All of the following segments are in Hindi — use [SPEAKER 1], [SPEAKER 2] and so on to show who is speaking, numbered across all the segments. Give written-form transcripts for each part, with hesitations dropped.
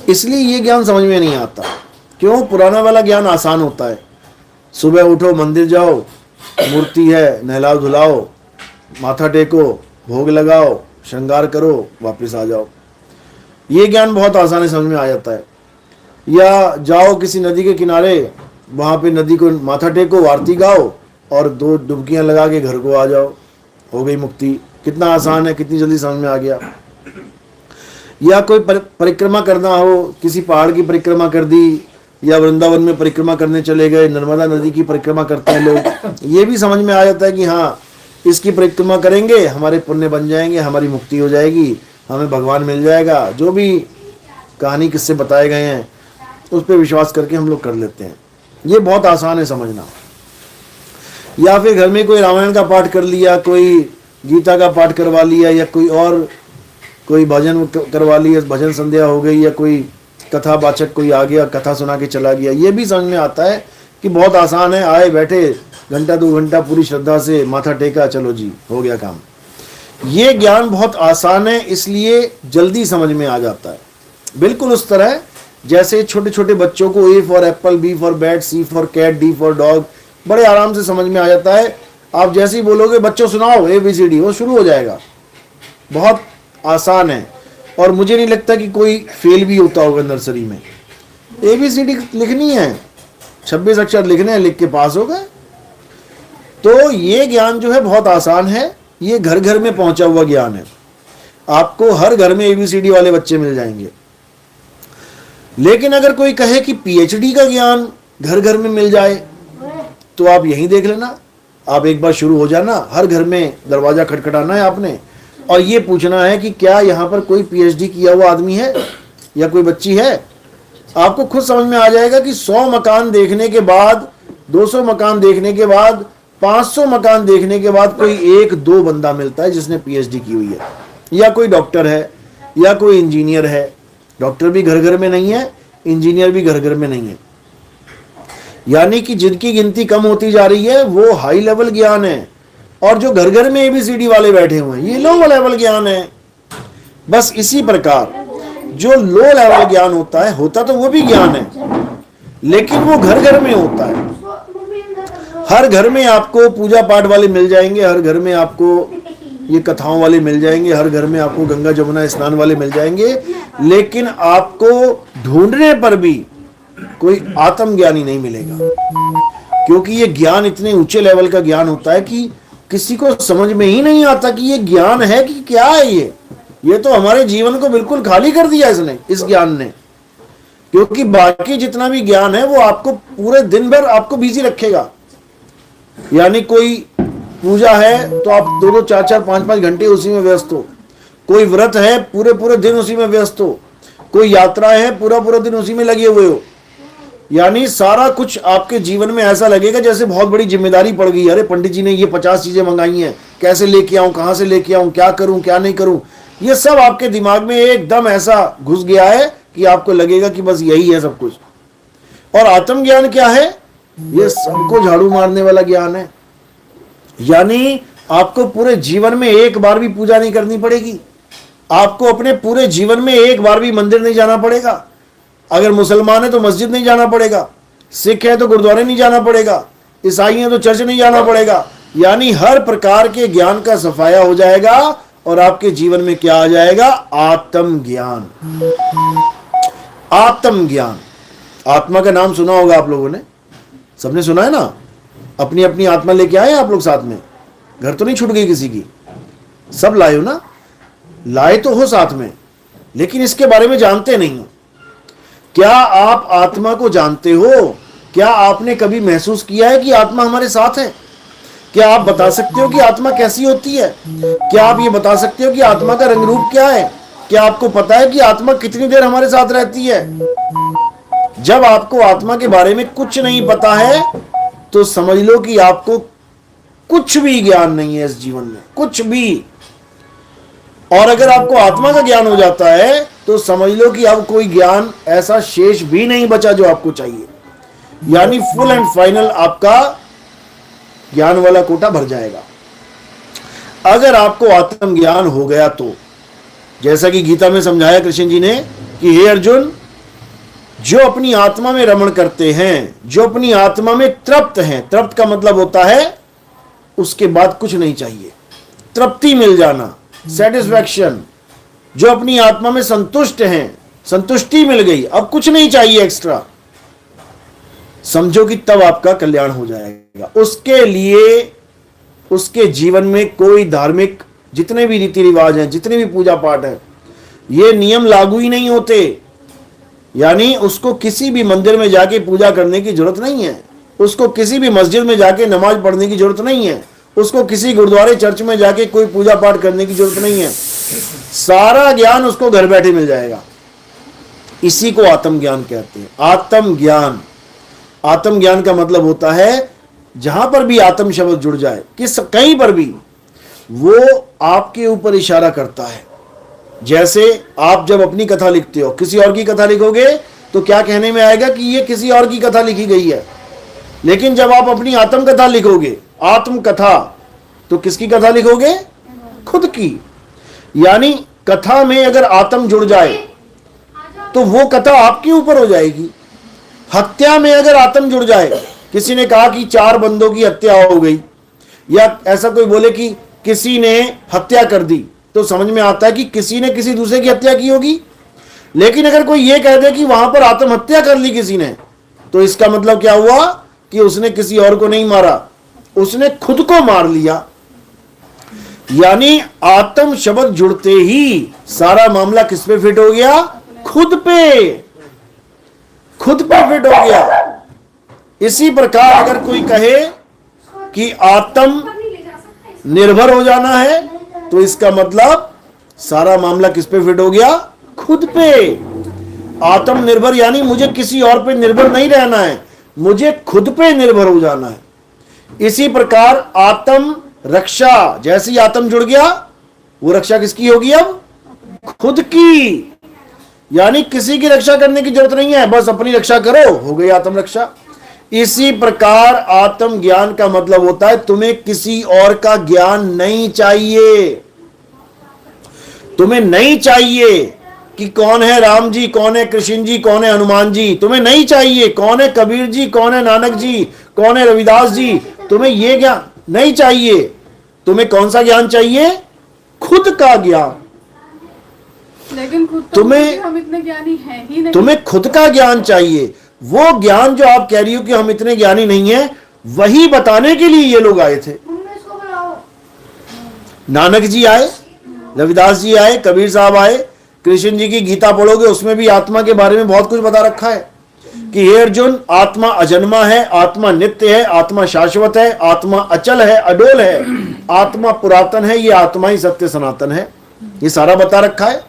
[SPEAKER 1] इसलिए ये ज्ञान समझ में नहीं आता। क्यों? पुराना वाला ज्ञान आसान होता है। सुबह उठो, मंदिर जाओ, मूर्ति है, नहलाओ धुलाओ, माथा टेको, भोग लगाओ, श्रृंगार करो, वापस आ जाओ। ये ज्ञान बहुत आसानी समझ में आ जाता है। या जाओ किसी नदी के किनारे, वहाँ पे नदी को माथा टेको, आरती गाओ और 2 डुबकियाँ लगा के घर को आ जाओ, हो गई मुक्ति। कितना आसान है, कितनी जल्दी समझ में आ गया। या कोई परिक्रमा करना हो, किसी पहाड़ की परिक्रमा कर दी, या वृंदावन में परिक्रमा करने चले गए, नर्मदा नदी की परिक्रमा करते हैं लोग, ये भी समझ में आ जाता है कि हाँ, इसकी परिक्रमा करेंगे, हमारे पुण्य बन जाएंगे, हमारी मुक्ति हो जाएगी, हमें भगवान मिल जाएगा। जो भी कहानी किससे बताए गए हैं उस पर विश्वास करके हम लोग कर लेते हैं। ये बहुत आसान है समझना। या फिर घर में कोई रामायण का पाठ कर लिया, कोई गीता का पाठ करवा लिया, या कोई भजन करवा लिया, भजन संध्या हो गई, या कोई कथा वाचक कोई आ गया, कथा सुना के चला गया। ये भी समझ में आता है कि बहुत आसान है, आए बैठे घंटा 2 घंटा पूरी श्रद्धा से माथा टेका, चलो जी हो गया काम। ये ज्ञान बहुत आसान है, इसलिए जल्दी समझ में आ जाता है। बिल्कुल उस तरह जैसे छोटे छोटे बच्चों को A for apple, B for bat, C for cat, D for dog बड़े आराम से समझ में आ जाता है। आप जैसे ही बोलोगे बच्चों सुनाओ ABCD, वो शुरू हो जाएगा। बहुत आसान है। और मुझे नहीं लगता कि कोई फेल भी होता होगा नर्सरी में। ABCD लिखनी है, 26 अक्षर लिखने हैं, लिख के पास हो गए। तो ये ज्ञान जो है बहुत आसान है, ये घर घर में पहुंचा हुआ ज्ञान है। आपको हर घर में ABCD वाले बच्चे मिल जाएंगे। लेकिन अगर कोई कहे कि PhD का ज्ञान घर घर में मिल जाए, तो आप यहीं देख लेना। आप एक बार शुरू हो जाना, हर घर में दरवाजा खटखटाना है आपने, और ये पूछना है कि क्या यहाँ पर कोई PhD किया हुआ आदमी है या कोई बच्ची है। आपको खुद समझ में आ जाएगा कि 100 मकान देखने के बाद, 200 मकान देखने के बाद, 500 मकान देखने के बाद कोई 1-2 बंदा मिलता है जिसने PhD की हुई है, या कोई डॉक्टर है, या कोई इंजीनियर है। डॉक्टर भी घर घर में नहीं है, इंजीनियर भी घर घर में नहीं है। यानी कि जिनकी गिनती कम होती जा रही है वो हाई लेवल ज्ञान है, और जो घर घर में ABCD वाले बैठे हुए हैं ये लो लेवल ज्ञान है। बस इसी प्रकार जो लो लेवल ज्ञान होता तो वो भी ज्ञान है, लेकिन वो घर घर में होता है। हर घर में आपको पूजा पाठ वाले मिल जाएंगे, हर घर में आपको ये कथाओं वाले मिल जाएंगे, हर घर में आपको गंगा जमुना स्नान वाले मिल जाएंगे, लेकिन आपको ढूंढने पर भी कोई आत्मज्ञानी नहीं मिलेगा। क्योंकि ये ज्ञान इतने ऊंचे लेवल का ज्ञान होता है कि किसी को समझ में ही नहीं आता कि ये ज्ञान है कि क्या है। ये तो हमारे जीवन को बिल्कुल खाली कर दिया इसने, इस ज्ञान ने। क्योंकि बाकी जितना भी ज्ञान है वो आपको पूरे दिन भर आपको बिजी रखेगा। यानी कोई पूजा है तो आप 2-2, 4-4, 5-5 घंटे उसी में व्यस्त हो। कोई व्रत है, पूरे पूरे दिन उसी में व्यस्त हो। कोई यात्रा है, पूरा पूरा दिन उसी में लगे हुए हो। यानी सारा कुछ आपके जीवन में ऐसा लगेगा जैसे बहुत बड़ी जिम्मेदारी पड़ गई। अरे पंडित जी ने ये 50 चीजें मंगाई हैं, कैसे लेके आऊं, कहां से लेके आऊं, क्या करूं क्या नहीं करूं, ये सब आपके दिमाग में एकदम ऐसा घुस गया है कि आपको लगेगा कि बस यही है सब कुछ। और आत्मज्ञान क्या है? ये सबको झाड़ू मारने वाला ज्ञान है। यानी आपको पूरे जीवन में एक बार भी पूजा नहीं करनी पड़ेगी। आपको अपने पूरे जीवन में एक बार भी मंदिर नहीं जाना पड़ेगा। अगर मुसलमान है तो मस्जिद नहीं जाना पड़ेगा, सिख है तो गुरुद्वारे नहीं जाना पड़ेगा, ईसाई है तो चर्च नहीं जाना पड़ेगा। यानी हर प्रकार के ज्ञान का सफाया हो जाएगा और आपके जीवन में क्या आ जाएगा? आत्मज्ञान। आत्मज्ञान, आत्मा का नाम सुना होगा आप लोगों ने, सबने सुना है ना। अपनी अपनी आत्मा लेके आए आप लोग साथ में, घर तो नहीं छूट गई किसी की, सब लाए हो ना। लाए तो हो साथ में, लेकिन इसके बारे में जानते नहीं हो। क्या आप आत्मा को जानते हो? क्या आपने कभी महसूस किया है कि आत्मा हमारे साथ है? क्या आप बता सकते हो कि आत्मा कैसी होती है? क्या आप ये बता सकते हो कि आत्मा का रंग रूप क्या है? क्या आपको पता है कि आत्मा कितनी देर हमारे साथ रहती है? जब आपको आत्मा के बारे में कुछ नहीं पता है तो समझ लो कि आपको कुछ भी ज्ञान नहीं है इस जीवन में, कुछ भी। और अगर आपको आत्मा का ज्ञान हो जाता है तो समझ लो कि अब कोई ज्ञान ऐसा शेष भी नहीं बचा जो आपको चाहिए। यानी फुल एंड फाइनल आपका ज्ञान वाला कोटा भर जाएगा। अगर आपको आत्मज्ञान हो गया तो, जैसा कि गीता में समझाया कृष्ण जी ने कि हे अर्जुन, जो अपनी आत्मा में रमण करते हैं, जो अपनी आत्मा में तृप्त हैं, तृप्त का मतलब होता है उसके बाद कुछ नहीं चाहिए, तृप्ति मिल जाना, सेटिस्फैक्शन, जो अपनी आत्मा में संतुष्ट हैं, संतुष्टि मिल गई, अब कुछ नहीं चाहिए एक्स्ट्रा, समझो कि तब आपका कल्याण हो जाएगा। उसके लिए उसके जीवन में कोई धार्मिक जितने भी रीति रिवाज हैं, जितने भी पूजा पाठ है, ये नियम लागू ही नहीं होते। यानी उसको किसी भी मंदिर में जाके पूजा करने की जरूरत नहीं है, उसको किसी भी मस्जिद में जाके नमाज पढ़ने की जरूरत नहीं है, उसको किसी गुरुद्वारे चर्च में जाके कोई पूजा पाठ करने की जरूरत नहीं है। सारा ज्ञान उसको घर बैठे मिल जाएगा। इसी को आत्मज्ञान कहते हैं। आत्मज्ञान, आत्मज्ञान का मतलब होता है जहां पर भी आत्म शब्द जुड़ जाए, कहीं पर भी, वो आपके ऊपर इशारा करता है। जैसे आप जब अपनी कथा लिखते हो, किसी और की कथा लिखोगे तो क्या कहने में आएगा कि ये किसी और की कथा लिखी गई है। लेकिन जब आप अपनी आत्म कथा लिखोगे, आत्म कथा, तो किसकी कथा लिखोगे? खुद की। यानी कथा में अगर आत्म जुड़ जाए तो वो कथा आपके ऊपर हो जाएगी। हत्या में अगर आत्म जुड़ जाए, किसी ने कहा कि 4 बंदों की हत्या हो गई, या ऐसा कोई बोले कि किसी ने हत्या कर दी, तो समझ में आता है कि किसी ने किसी दूसरे की हत्या की होगी। लेकिन अगर कोई यह कह दे कि वहां पर आत्महत्या कर ली किसी ने, तो इसका मतलब क्या हुआ कि उसने किसी और को नहीं मारा, उसने खुद को मार लिया। यानी आत्म शब्द जुड़ते ही सारा मामला किस पे फिट हो गया? खुद पे, खुद पे फिट हो गया। इसी प्रकार अगर कोई कहे कि आत्म निर्भर हो जाना है, तो इसका मतलब सारा मामला किस पे फिट हो गया? खुद पे। आत्मनिर्भर यानी मुझे किसी और पे निर्भर नहीं रहना है, मुझे खुद पे निर्भर हो जाना है। इसी प्रकार आत्म रक्षा, जैसे ही आत्म जुड़ गया, वो रक्षा किसकी होगी? अब खुद की। यानी किसी की रक्षा करने की जरूरत नहीं है, बस अपनी रक्षा करो, हो गई आत्म रक्षा। इसी प्रकार आत्म ज्ञान का मतलब होता है तुम्हें किसी और का ज्ञान नहीं चाहिए। तुम्हें नहीं चाहिए कि कौन है राम जी, कौन है कृष्ण जी, कौन है हनुमान जी, तुम्हें नहीं चाहिए कौन है कबीर जी, कौन है नानक जी, कौन है रविदास जी, तुम्हें यह ज्ञान नहीं चाहिए। तुम्हें कौन सा ज्ञान चाहिए? खुद का ज्ञान।
[SPEAKER 2] लेकिन खुद तो
[SPEAKER 1] तुम्हें,
[SPEAKER 2] हम इतने ज्ञानी हैं ही नहीं।
[SPEAKER 1] तुम्हें खुद का ज्ञान चाहिए। वो ज्ञान जो आप कह रही हो कि हम इतने ज्ञानी नहीं हैं, वही बताने के लिए ये लोग आए थे। नानक जी आए, रविदास जी आए, कबीर साहब आए। कृष्ण जी की गीता पढ़ोगे, उसमें भी आत्मा के बारे में बहुत कुछ बता रखा है कि हे अर्जुन, आत्मा अजन्मा है, आत्मा नित्य है, आत्मा शाश्वत है, आत्मा अचल है, अडोल है, आत्मा पुरातन है, ये आत्मा ही सत्य सनातन है। ये सारा बता रखा है।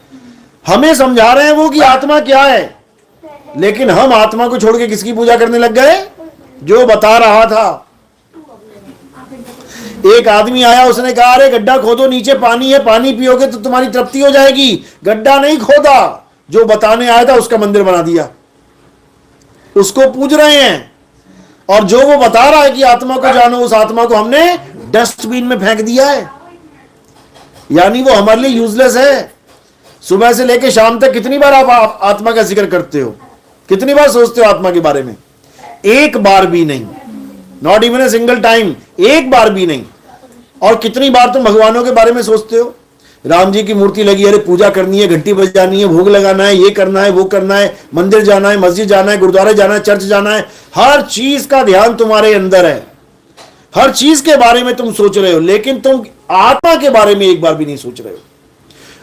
[SPEAKER 1] हमें समझा रहे हैं वो कि आत्मा क्या है, लेकिन हम आत्मा को छोड़ के किसकी पूजा करने लग गए? जो बता रहा था। एक आदमी आया, उसने कहा अरे गड्ढा खोदो, नीचे पानी है, पानी पियोगे तो तुम्हारी तृप्ति हो जाएगी। गड्ढा नहीं खोदा, जो बताने आया था उसका मंदिर बना दिया। उसको पूज रहे हैं, और जो वो बता रहा है कि आत्मा को जानो, उस आत्मा को हमने डस्टबिन में फेंक दिया है। यानी वो हमारे लिए यूजलेस है। सुबह से लेकर शाम तक कितनी बार आप आत्मा का जिक्र करते हो? कितनी बार सोचते हो आत्मा के बारे में? एक बार भी नहीं। Not even a single time, एक बार भी नहीं। और कितनी बार तुम भगवानों के बारे में सोचते हो? राम जी की मूर्ति लगी, अरे पूजा करनी है, घंटी बजानी है, भोग लगाना है, ये करना है, वो करना है, मंदिर जाना है, मस्जिद जाना है, गुरुद्वारे जाना है, चर्च जाना है। हर चीज का ध्यान तुम्हारे अंदर है, हर चीज के बारे में तुम सोच रहे हो, लेकिन तुम आत्मा के बारे में एक बार भी नहीं सोच रहे हो।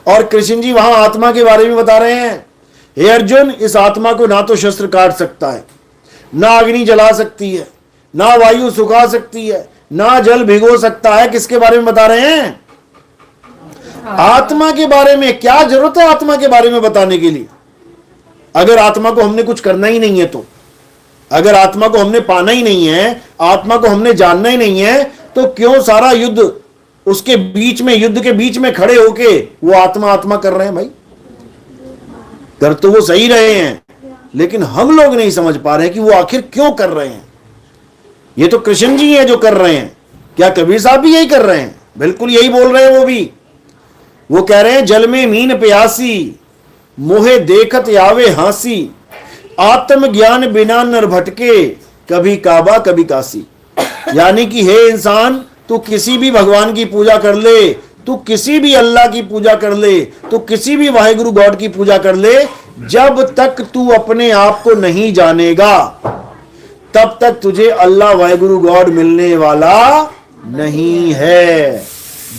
[SPEAKER 1] और कृष्ण जी वहां आत्मा के बारे में बता रहे हैं, हे अर्जुन, इस आत्मा को ना तो शस्त्र काट सकता है, ना अग्नि जला सकती है, ना वायु सुखा सकती है, ना जल भिगो सकता है। किसके बारे में बता रहे हैं? आत्मा के बारे में। क्या जरूरत है आत्मा के बारे में बताने के लिए, अगर आत्मा को हमने कुछ करना ही नहीं है तो? अगर आत्मा को हमने पाना ही नहीं है, आत्मा को हमने जानना ही नहीं है, तो क्यों सारा युद्ध उसके बीच में, युद्ध के बीच में खड़े होके वो आत्मा आत्मा कर रहे हैं? भाई कर तो वो सही रहे हैं, लेकिन हम लोग नहीं समझ पा रहे हैं कि वो आखिर क्यों कर रहे हैं। ये तो कृष्ण जी हैं जो कर रहे हैं। क्या कबीर साहब भी यही कर रहे हैं? बिल्कुल यही बोल रहे हैं वो भी। वो कह रहे हैं, जल में मीन प्यासी, मोहे देखत आवे हांसी, आत्मज्ञान बिना नर भटके, कभी काबा कभी काशी। यानी कि हे इंसान, तू किसी भी भगवान की पूजा कर ले, तू किसी भी अल्लाह की पूजा कर ले, तू किसी भी वाहिगुरु गॉड की पूजा कर ले, जब तक तू अपने आप को नहीं जानेगा तब तक तुझे अल्लाह वाहिगुरु गॉड मिलने वाला नहीं है।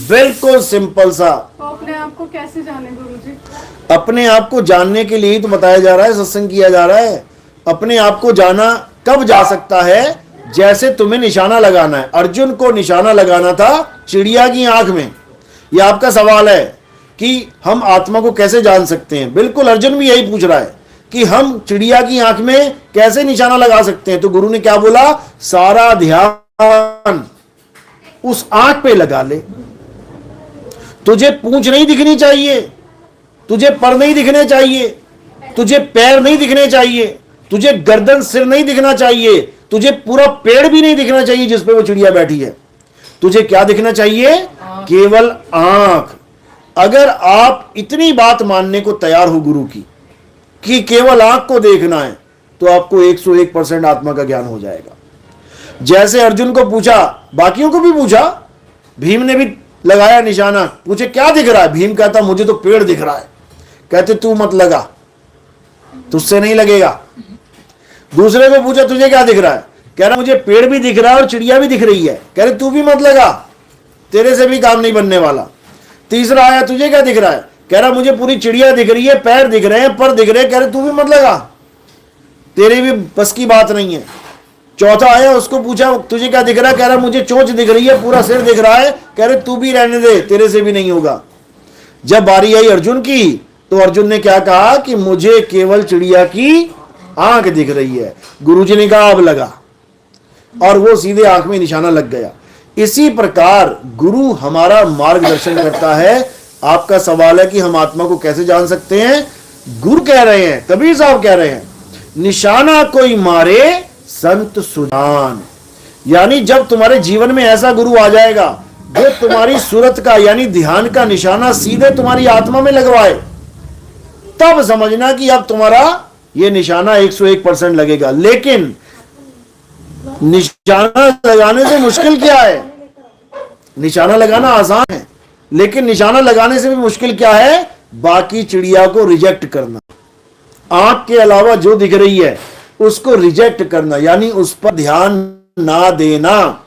[SPEAKER 1] बिल्कुल सिंपल सा।
[SPEAKER 2] तो अपने आप को कैसे जाने गुरुजी?
[SPEAKER 1] अपने आप को जानने के लिए ही तो बताया जा रहा है, सत्संग किया जा रहा है। अपने आप को जाना कब जा सकता है? जैसे तुम्हें निशाना लगाना है। अर्जुन को निशाना लगाना था चिड़िया की आंख में। यह आपका सवाल है कि हम आत्मा को कैसे जान सकते हैं। बिल्कुल अर्जुन भी यही पूछ रहा है कि हम चिड़िया की आंख में कैसे निशाना लगा सकते हैं। तो गुरु ने क्या बोला? सारा ध्यान उस आंख पे लगा ले। तुझे पूंछ नहीं दिखनी चाहिए, तुझे पर नहीं दिखने चाहिए, तुझे पैर नहीं दिखने चाहिए, तुझे गर्दन सिर नहीं दिखना चाहिए, तुझे पूरा पेड़ भी नहीं दिखना चाहिए जिस पे वो चिड़िया बैठी है। तुझे क्या दिखना चाहिए? केवल आंख। अगर आप इतनी बात मानने को तैयार हो गुरु की कि केवल आंख को देखना है, तो आपको 101% आत्मा का ज्ञान हो जाएगा। जैसे अर्जुन को पूछा, बाकियों को भी पूछा, भीम ने भी लगाया निशाना, पूछे क्या दिख रहा है? भीम कहता मुझे तो पेड़ दिख रहा है। कहते तू मत लगा, तुझसे नहीं लगेगा। दूसरे को पूछा तुझे क्या दिख रहा है? कह रहा मुझे पेड़ भी दिख रहा है और चिड़िया भी दिख रही है। कह रहे तू भी मत लगा, तेरे से भी काम नहीं बनने वाला। तीसरा आया, तुझे क्या दिख रहा है? कह रहा मुझे पूरी चिड़िया दिख रही है, पैर दिख रहे हैं, पर दिख रहे हैं। कह रहे तू भी मत लगा, तेरे भी बस की बात नहीं है। चौथा आया, उसको पूछा तुझे क्या दिख रहा है? कह रहा मुझे चोंच दिख रही है, पूरा सिर दिख रहा है। कह रहे तू भी रहने दे, तेरे से भी नहीं होगा। जब बारी आई अर्जुन की, तो अर्जुन ने क्या कहा कि मुझे केवल चिड़िया की आंख दिख रही है। गुरुजी ने कहा अब लगा, और वो सीधे आंख में निशाना लग गया। इसी प्रकार गुरु हमारा मार्गदर्शन करता है। आपका सवाल है कि हम आत्मा को कैसे जान सकते हैं? गुरु कह रहे हैं, कबीर साहब कह रहे हैं, निशाना कोई मारे संत सुजान। यानी जब तुम्हारे जीवन में ऐसा गुरु आ जाएगा जो तुम्हारी सूरत का यानी ध्यान का निशाना सीधे तुम्हारी आत्मा में लगवाए, तब समझना कि अब तुम्हारा ये निशाना 101% लगेगा। लेकिन निशाना लगाने से मुश्किल क्या है? निशाना लगाना आसान है, लेकिन निशाना लगाने से भी मुश्किल क्या है? बाकी चिड़िया को रिजेक्ट करना। आंख के अलावा जो दिख रही है उसको रिजेक्ट करना, यानी उस पर ध्यान ना देना।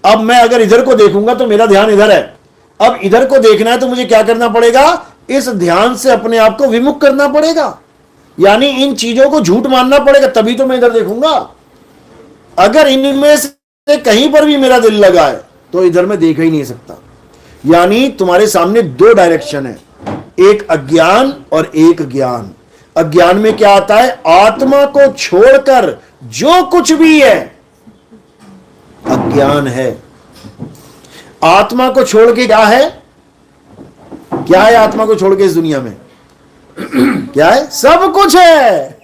[SPEAKER 1] अब मैं अगर इधर को देखूंगा तो मेरा ध्यान इधर है। अब इधर को देखना है तो मुझे क्या करना पड़ेगा? इस ध्यान से अपने आप को विमुख करना पड़ेगा, यानी इन चीजों को झूठ मानना पड़ेगा, तभी तो मैं इधर देखूंगा। अगर इनमें से कहीं पर भी मेरा दिल लगा है तो इधर मैं देख ही नहीं सकता। यानी तुम्हारे सामने दो डायरेक्शन है, एक अज्ञान और एक ज्ञान। अज्ञान में क्या आता है? आत्मा को छोड़कर जो कुछ भी है अज्ञान है। आत्मा को छोड़ के क्या है? क्या है आत्मा को छोड़ के इस दुनिया में? क्या है? सब कुछ है,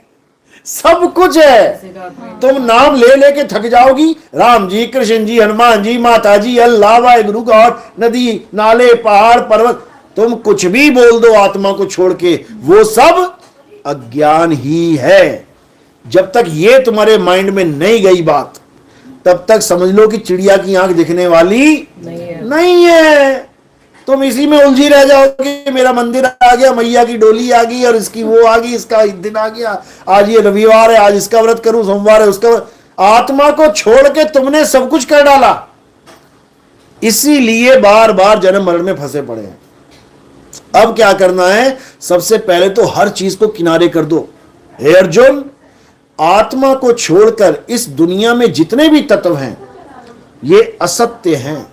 [SPEAKER 1] सब कुछ है। तुम नाम ले लेके थक जाओगी, राम जी, कृष्ण जी, हनुमान जी, माता जी, अल्लाह, वाहिगुरु गॉड, नदी, नाले, पहाड़, पर्वत, तुम कुछ भी बोल दो आत्मा को छोड़ के, वो सब अज्ञान ही है। जब तक ये तुम्हारे माइंड में नहीं गई बात, तब तक समझ लो कि चिड़िया की आंख दिखने वाली नहीं है। तुम इसी में उलझी रह जाओगे। मेरा मंदिर आ गया, मैया की डोली आ गई, और इसकी वो आ गई, इसका दिन आ गया, आज ये रविवार है, आज इसका व्रत करूं, सोमवार है उसका। आत्मा को छोड़ के तुमने सब कुछ कर डाला, इसीलिए बार बार जन्म मरण में फंसे पड़े हैं। अब क्या करना है? सबसे पहले तो हर चीज को किनारे कर दो। हे अर्जुन, आत्मा को छोड़कर इस दुनिया में जितने भी तत्व हैं ये असत्य हैं।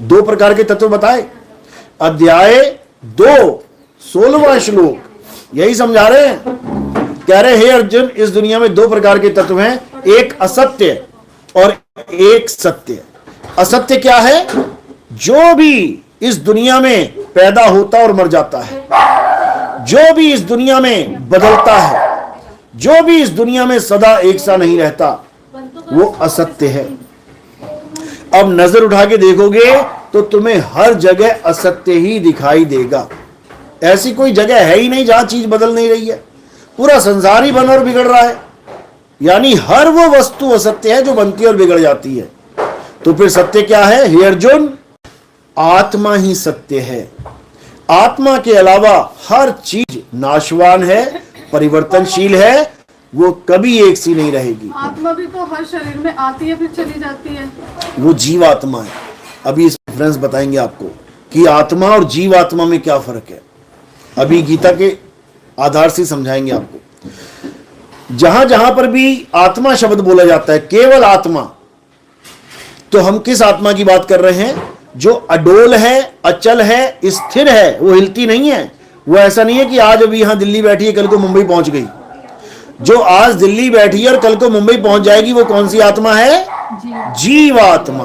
[SPEAKER 1] दो प्रकार के तत्व बताए, अध्याय 2 16वां श्लोक यही समझा रहे हैं। कह रहे हे अर्जुन, इस दुनिया में दो प्रकार के तत्व हैं, एक असत्य और एक सत्य। असत्य क्या है? जो भी इस दुनिया में पैदा होता और मर जाता है, जो भी इस दुनिया में बदलता है, जो भी इस दुनिया में सदा एक सा नहीं रहता, वो असत्य है। अब नजर उठा के देखोगे तो तुम्हें हर जगह असत्य ही दिखाई देगा। ऐसी कोई जगह है ही नहीं जहां चीज बदल नहीं रही है। पूरा संसार ही बन और बिगड़ रहा है। यानी हर वो वस्तु असत्य है जो बनती और बिगड़ जाती है। तो फिर सत्य क्या है? हे अर्जुन, आत्मा ही सत्य है। आत्मा के अलावा हर चीज नाशवान है, परिवर्तनशील है, वो कभी एक सी नहीं रहेगी।
[SPEAKER 2] आत्मा भी तो हर शरीर में आती है फिर चली जाती है।
[SPEAKER 1] वो जीवात्मा है। अभी इस डिफरेंस बताएंगे आपको कि आत्मा और जीवात्मा में क्या फर्क है। अभी गीता के आधार से समझाएंगे आपको। जहां जहां पर भी आत्मा शब्द बोला जाता है, केवल आत्मा, तो हम किस आत्मा की बात कर रहे हैं? जो अडोल है, अचल है, स्थिर है, वो हिलती नहीं है। वो ऐसा नहीं है कि आज अभी यहां दिल्ली बैठी है, कल को मुंबई पहुंच गई। जो आज दिल्ली बैठी है और कल को मुंबई पहुंच जाएगी, वो कौन सी आत्मा है? जीवात्मा।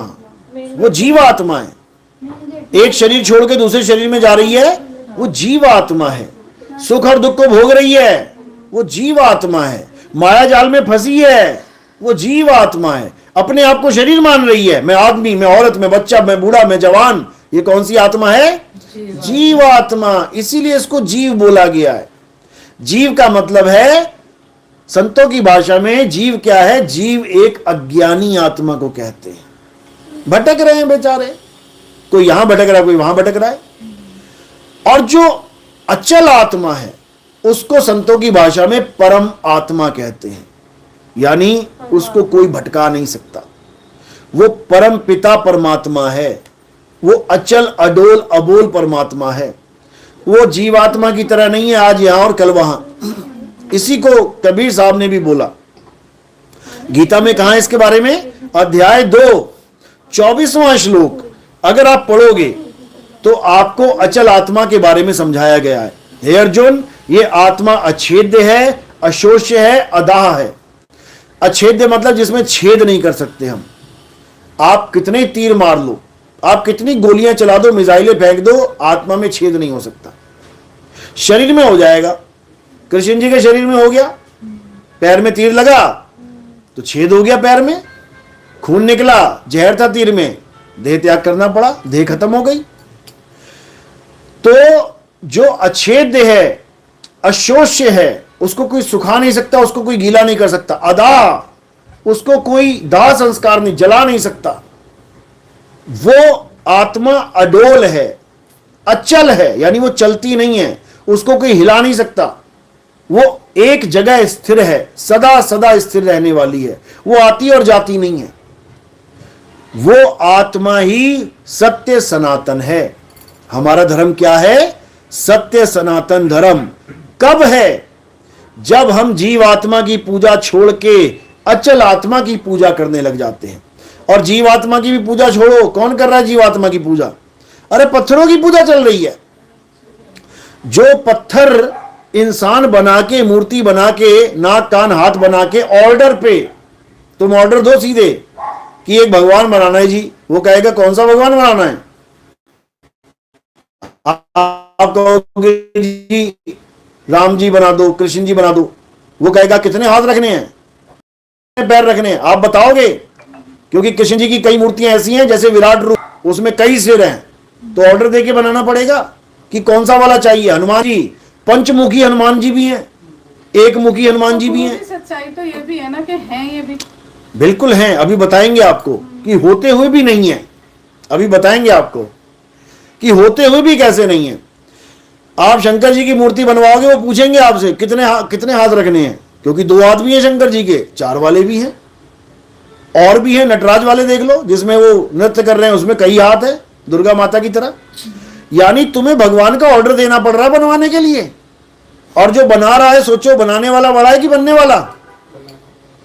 [SPEAKER 1] वो जीवात्मा है। एक शरीर छोड़ के दूसरे शरीर में जा रही है, वो जीवात्मा है। सुख और दुख को भोग रही है, वो जीवात्मा है। माया जाल में फंसी है, वो जीवात्मा है। अपने आप को शरीर मान रही है, मैं आदमी, मैं औरत, मैं बच्चा, मैं बूढ़ा, मैं जवान। ये कौन सी आत्मा है? जीवात्मा। इसीलिए इसको जीव बोला गया है। जीव का मतलब है, संतों की भाषा में जीव क्या है? जीव एक अज्ञानी आत्मा को कहते हैं। भटक रहे हैं बेचारे, कोई यहां भटक रहा है, कोई वहां भटक रहा है। और जो अचल आत्मा है, उसको संतों की भाषा में परम आत्मा कहते हैं। यानी उसको कोई भटका नहीं सकता। वो परम पिता परमात्मा है। वो अचल अडोल अबोल परमात्मा है। वो जीवात्मा की तरह नहीं है, आज यहां और कल वहां। इसी को कबीर साहब ने भी बोला। गीता में कहा इसके बारे में? अध्याय 2 24वां श्लोक अगर आप पढ़ोगे तो आपको अचल आत्मा के बारे में समझाया गया है। हे अर्जुन, ये आत्मा अछेद्य है, अशोष्य है, अदाह है। अछेद्य मतलब जिसमें छेद नहीं कर सकते हम। आप कितने तीर मार लो, आप कितनी गोलियां चला दो, मिसाइलें फेंक दो, आत्मा में छेद नहीं हो सकता। शरीर में हो जाएगा। कृष्ण जी के शरीर में हो गया, पैर में तीर लगा तो छेद हो गया, पैर में खून निकला, जहर था तीर में, देह त्याग करना पड़ा, देह खत्म हो गई। तो जो अछेद्य है, अशोष्य है, उसको कोई सुखा नहीं सकता, उसको कोई गीला नहीं कर सकता। अदा, उसको कोई दाह संस्कार नहीं, जला नहीं सकता। वो आत्मा अडोल है, अचल है, यानी वो चलती नहीं है, उसको कोई हिला नहीं सकता। वो एक जगह स्थिर है, सदा सदा स्थिर रहने वाली है। वो आती और जाती नहीं है। वो आत्मा ही सत्य सनातन है। हमारा धर्म क्या है? सत्य सनातन धर्म। कब है? जब हम जीवात्मा की पूजा छोड़ के अचल आत्मा की पूजा करने लग जाते हैं। और जीवात्मा की भी पूजा छोड़ो, कौन कर रहा है जीवात्मा की पूजा? अरे पत्थरों की पूजा चल रही है। जो पत्थर इंसान बना के, मूर्ति बना के, नाक कान हाथ बना के, ऑर्डर पे, तुम ऑर्डर दो सीधे कि एक भगवान बनाना है जी, वो कहेगा कौन सा भगवान बनाना है? आप कहोगे जी राम जी बना दो, कृष्ण जी बना दो, वो कहेगा कितने हाथ रखने हैं, कितने पैर रखने हैं, आप बताओगे? क्योंकि कृष्ण जी की कई मूर्तियां ऐसी हैं जैसे विराट रूप, उसमें कई सिर हैं, तो ऑर्डर देके बनाना पड़ेगा कि कौन सा वाला चाहिए। हनुमान जी, पंचमुखी हनुमान जी भी हैं, एक मुखी हनुमान जी भी हैं।
[SPEAKER 2] सच्चाई तो ये भी है ना कि हैं ये भी,
[SPEAKER 1] बिल्कुल हैं। अभी बताएंगे आपको कि होते हुए भी नहीं है। अभी बताएंगे आपको कि होते हुए भी कैसे नहीं है। आप शंकर जी की मूर्ति बनवाओगे, वो पूछेंगे आपसे कितने हाथ रखने हैं, क्योंकि 2 हाथ भी हैं शंकर जी के, 4 वाले भी हैं, और भी हैं। नटराज वाले देख लो, जिसमें वो नृत्य कर रहे हैं, उसमें कई हाथ है, दुर्गा माता की तरह। यानी तुम्हें भगवान का ऑर्डर देना पड़ रहा है बनवाने के लिए। और जो बना रहा है, सोचो बनाने वाला बड़ा है कि बनने वाला?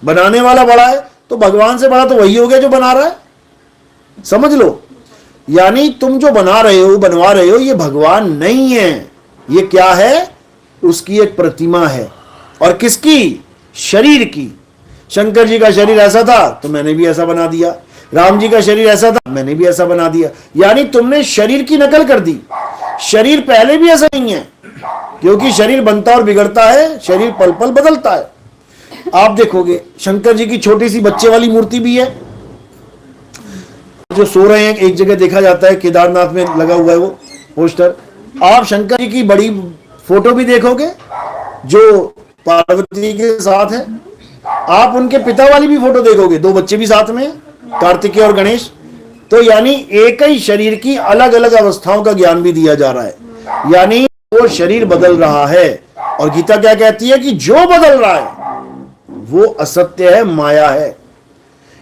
[SPEAKER 1] बनाने वाला बड़ा है, तो भगवान से बड़ा तो वही हो गया जो बना रहा है। समझ लो, यानी तुम जो बना रहे हो, बनवा रहे हो, ये भगवान नहीं है। ये क्या है? उसकी एक प्रतिमा है। और किसकी? शरीर की। शंकर जी का शरीर ऐसा था तो मैंने भी ऐसा बना दिया, राम जी का शरीर ऐसा था मैंने भी ऐसा बना दिया। यानी तुमने शरीर की नकल कर दी। शरीर पहले भी ऐसा नहीं है, क्योंकि शरीर बनता और बिगड़ता है, शरीर पल पल बदलता है। आप देखोगे शंकर जी की छोटी सी बच्चे वाली मूर्ति भी है, जो सो रहे हैं, एक जगह देखा जाता है, केदारनाथ में लगा हुआ है वो पोस्टर। आप शंकर जी की बड़ी फोटो भी देखोगे, जो पार्वती के साथ है। आप उनके पिता वाली भी फोटो देखोगे, 2 बच्चे भी साथ में हैं, कार्तिकेय और गणेश। तो यानी एक ही शरीर की अलग अलग अवस्थाओं का ज्ञान भी दिया जा रहा है, यानी वो शरीर बदल रहा है। और गीता क्या कहती है कि जो बदल रहा है वो असत्य है, माया है।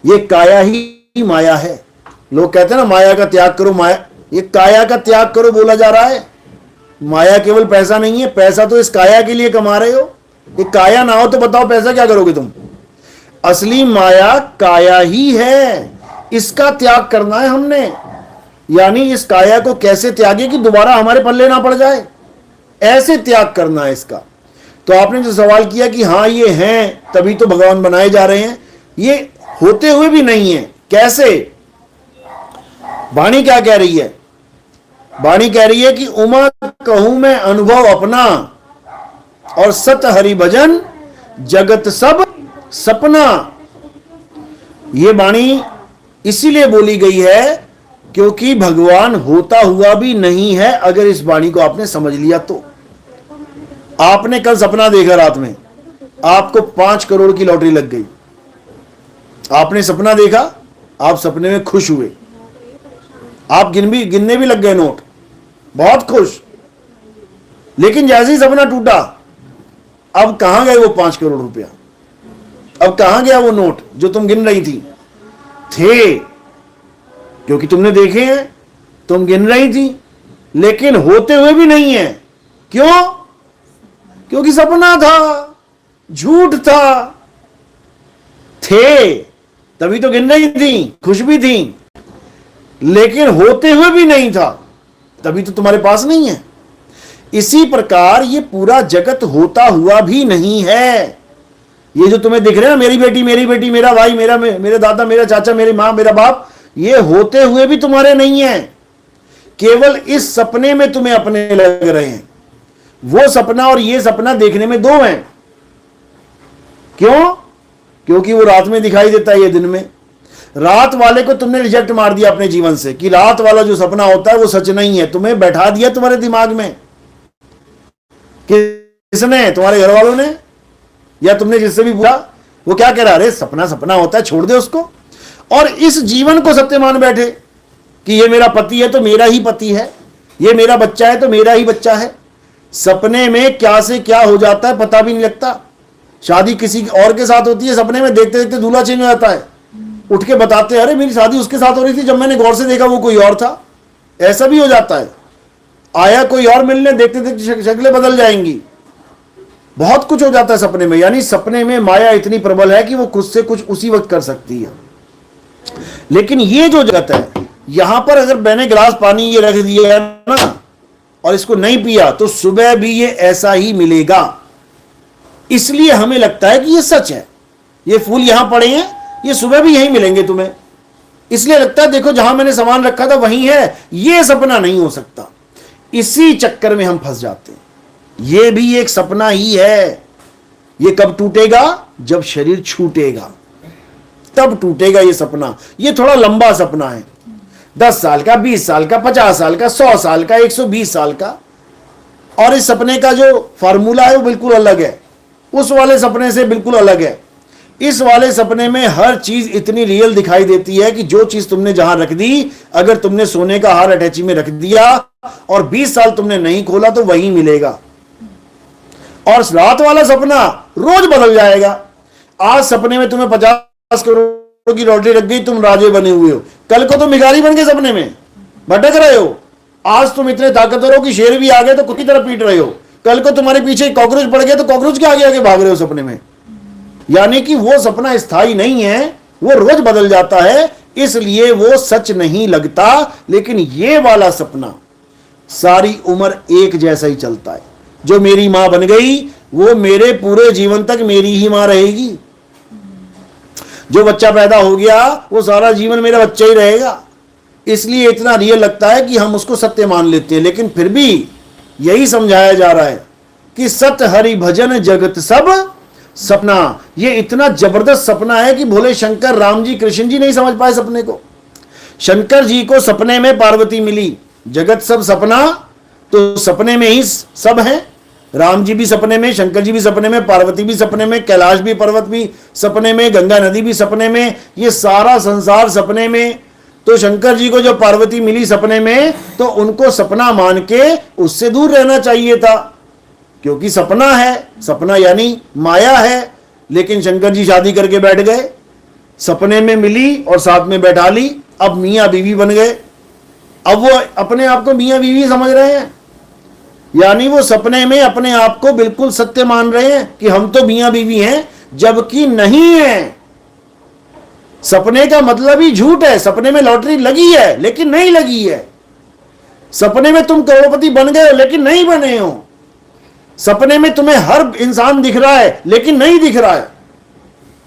[SPEAKER 1] ये काया ही माया है। लोग कहते हैं ना माया का त्याग करो, माया, ये काया का त्याग करो बोला जा रहा है। माया केवल पैसा नहीं है, पैसा तो इस काया के लिए कमा रहे हो। ये काया ना हो तो बताओ पैसा क्या करोगे तुम। असली माया काया ही है, इसका त्याग करना है हमने। यानी इस काया को कैसे त्यागे कि दोबारा हमारे पल्ले ना पड़ जाए, ऐसे त्याग करना है इसका। तो आपने जो सवाल किया कि हाँ ये हैं तभी तो भगवान बनाए जा रहे हैं, ये होते हुए भी नहीं है। कैसे? वाणी क्या कह रही है? वाणी कह रही है कि उमा कहूं मैं अनुभव अपना, और सत हरि भजन जगत सब सपना। ये वाणी इसीलिए बोली गई है क्योंकि भगवान होता हुआ भी नहीं है। अगर इस वाणी को आपने समझ लिया तो आपने कल सपना देखा, रात में आपको 5 करोड़ की लॉटरी लग गई। आपने सपना देखा, आप सपने में खुश हुए, आप गिनने भी लग गए नोट, बहुत खुश। लेकिन जैसे ही सपना टूटा, अब कहां गए वो 5 करोड़ रुपया? अब कहां गया वो नोट जो तुम गिन रही थी? थे, क्योंकि तुमने देखे हैं, तुम गिन रही थी, लेकिन होते हुए भी नहीं है। क्यों? क्योंकि सपना था, झूठ था। थे तभी तो गिन रही थी, खुश भी थी, लेकिन होते हुए भी नहीं था, तभी तो तुम्हारे पास नहीं है। इसी प्रकार ये पूरा जगत होता हुआ भी नहीं है। ये जो तुम्हें दिख रहे हैं, मेरी बेटी, मेरी बेटी, मेरा भाई, मेरे दादा, मेरा चाचा, मेरी मां, मेरा बाप, ये होते हुए भी तुम्हारे नहीं है। केवल इस सपने में तुम्हें अपने लग रहे हैं। वो सपना और ये सपना देखने में 2 हैं। क्यों? क्योंकि वो रात में दिखाई देता है, ये दिन में। रात वाले को तुमने रिजेक्ट मार दिया अपने जीवन से कि रात वाला जो सपना होता है वो सच नहीं है। तुम्हें बैठा दिया तुम्हारे दिमाग में। किसने? तुम्हारे घर वालों ने, या तुमने जिससे भी पूछा, वो क्या कह रहा है? अरे सपना सपना होता है, छोड़ दे उसको। और इस जीवन को सत्य मान बैठे कि ये मेरा पति है तो मेरा ही पति है, ये मेरा बच्चा है तो मेरा ही बच्चा है। सपने में क्या से क्या हो जाता है पता भी नहीं लगता। शादी किसी और के साथ होती है, सपने में देखते देखते दूल्हा चेंज हो जाता है। उठ के बताते हैं, अरे मेरी शादी उसके साथ हो रही थी, जब मैंने गौर से देखा वो कोई और था। ऐसा भी हो जाता है। आया कोई और मिलने, देखते देखते शक्लें बदल जाएंगी। बहुत कुछ हो जाता है सपने में। यानी सपने में माया इतनी प्रबल है कि वो खुद से कुछ उसी वक्त कर सकती है। लेकिन ये जो जगत है, यहां पर अगर मैंने गिलास पानी ये रख दिया है ना, और इसको नहीं पिया, तो सुबह भी ये ऐसा ही मिलेगा। इसलिए हमें लगता है कि ये सच है। ये फूल यहां पड़े हैं, ये सुबह भी यहीं मिलेंगे तुम्हें। इसलिए लगता है देखो जहां मैंने सामान रखा था वहीं है। ये सपना नहीं हो सकता। इसी चक्कर में हम फंस जाते हैं। ये भी एक सपना ही है। ये कब टूटेगा? जब शरीर छूटेगा, तब टूटेगा ये सपना। ये थोड़ा लंबा सपना है, 10 साल का, 20 साल का, 50 साल का, 100 साल का, 120 साल का। और इस सपने का जो फार्मूला है वो बिल्कुल अलग है, उस वाले सपने से बिल्कुल अलग है। इस वाले सपने में हर चीज इतनी रियल दिखाई देती है कि जो चीज तुमने जहां रख दी, अगर तुमने सोने का हार अटैची में रख दिया और 20 साल तुमने नहीं खोला तो वहीं मिलेगा। और रात वाला सपना रोज बदल जाएगा। आज सपने में तुम्हें 50 करोड़ की लॉटरी लग गई, तुम राजे बने हुए हो, कल को तुम भिखारी बन के सपने में भटक रहे हो। आज तुम इतने ताकतवर हो कि शेर भी आ गए तो कुत्ते की तरह पीट रहे हो, कल को तुम्हारे पीछे कॉकरोच पड़ गया तो कॉकरोच के आगे आगे भाग रहे हो सपने में। यानी कि वो सपना स्थायी नहीं है, वो रोज बदल जाता है, इसलिए वो सच नहीं लगता। लेकिन ये वाला सपना सारी उम्र एक जैसा ही चलता है। जो मेरी मां बन गई वो मेरे पूरे जीवन तक मेरी ही मां रहेगी। जो बच्चा पैदा हो गया वो सारा जीवन मेरा बच्चा ही रहेगा। इसलिए इतना रियल लगता है कि हम उसको सत्य मान लेते हैं। लेकिन फिर भी यही समझाया जा रहा है कि सत हरि भजन जगत सब सपना। ये इतना जबरदस्त सपना है कि भोले शंकर, राम जी, कृष्ण जी नहीं समझ पाए सपने को। शंकर जी को सपने में पार्वती मिली, जगत सब सपना, तो सपने में ही सब है। राम जी भी सपने में, शंकर जी भी सपने में, पार्वती भी सपने में, कैलाश भी पर्वत भी सपने में, गंगा नदी भी सपने में, ये सारा संसार सपने में। तो शंकर जी को जब पार्वती मिली सपने में तो उनको सपना मान के उससे दूर रहना चाहिए था, क्योंकि सपना है, सपना यानी माया है। लेकिन शंकर जी शादी करके बैठ गए, सपने में मिली और साथ में बैठा ली, अब मियां बीवी बन गए। अब वो अपने आप को मियां बीवी समझ रहे हैं, यानी वो सपने में अपने आप को बिल्कुल सत्य मान रहे हैं कि हम तो मियां बीवी हैं, जबकि नहीं है। सपने का मतलब ही झूठ है। सपने में लॉटरी लगी है लेकिन नहीं लगी है। सपने में तुम करोड़पति बन गए हो लेकिन नहीं बने हो। सपने में तुम्हें हर इंसान दिख रहा है लेकिन नहीं दिख रहा है।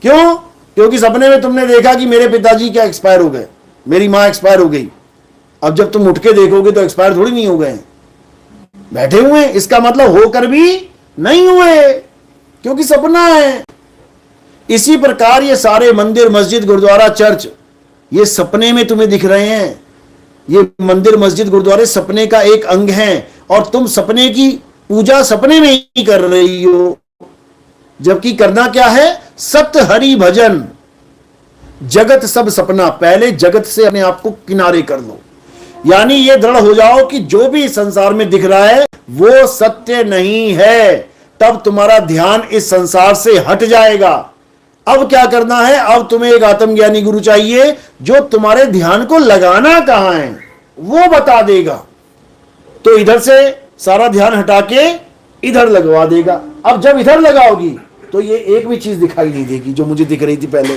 [SPEAKER 1] क्यों? क्योंकि सपने में तुमने देखा कि मेरे पिताजी क्या एक्सपायर हो गए, मेरी मां एक्सपायर हो गई। अब जब तुम उठ के देखोगे तो एक्सपायर थोड़ी नहीं हो गए, बैठे हुए हैं। इसका मतलब होकर भी नहीं हुए, क्योंकि सपना है। इसी प्रकार ये सारे मंदिर, मस्जिद, गुरुद्वारा, चर्च, ये सपने में तुम्हें दिख रहे हैं। ये मंदिर, मस्जिद, गुरुद्वारे सपने का एक अंग हैं, और तुम सपने की पूजा सपने में ही कर रही हो। जबकि करना क्या है? सत्य हरि भजन। जगत सब सपना। पहले जगत से अपने आप को किनारे कर लो, यानी ये दृढ़ हो जाओ कि जो भी संसार में दिख रहा है वो सत्य नहीं है। तब तुम्हारा ध्यान इस संसार से हट जाएगा। अब क्या करना है? अब तुम्हें एक आत्मज्ञानी गुरु चाहिए जो तुम्हारे ध्यान को लगाना कहां है वो बता देगा। तो इधर से सारा ध्यान हटा के इधर लगवा देगा। अब जब इधर लगाओगी तो ये एक भी चीज दिखाई नहीं देगी जो मुझे दिख रही थी पहले।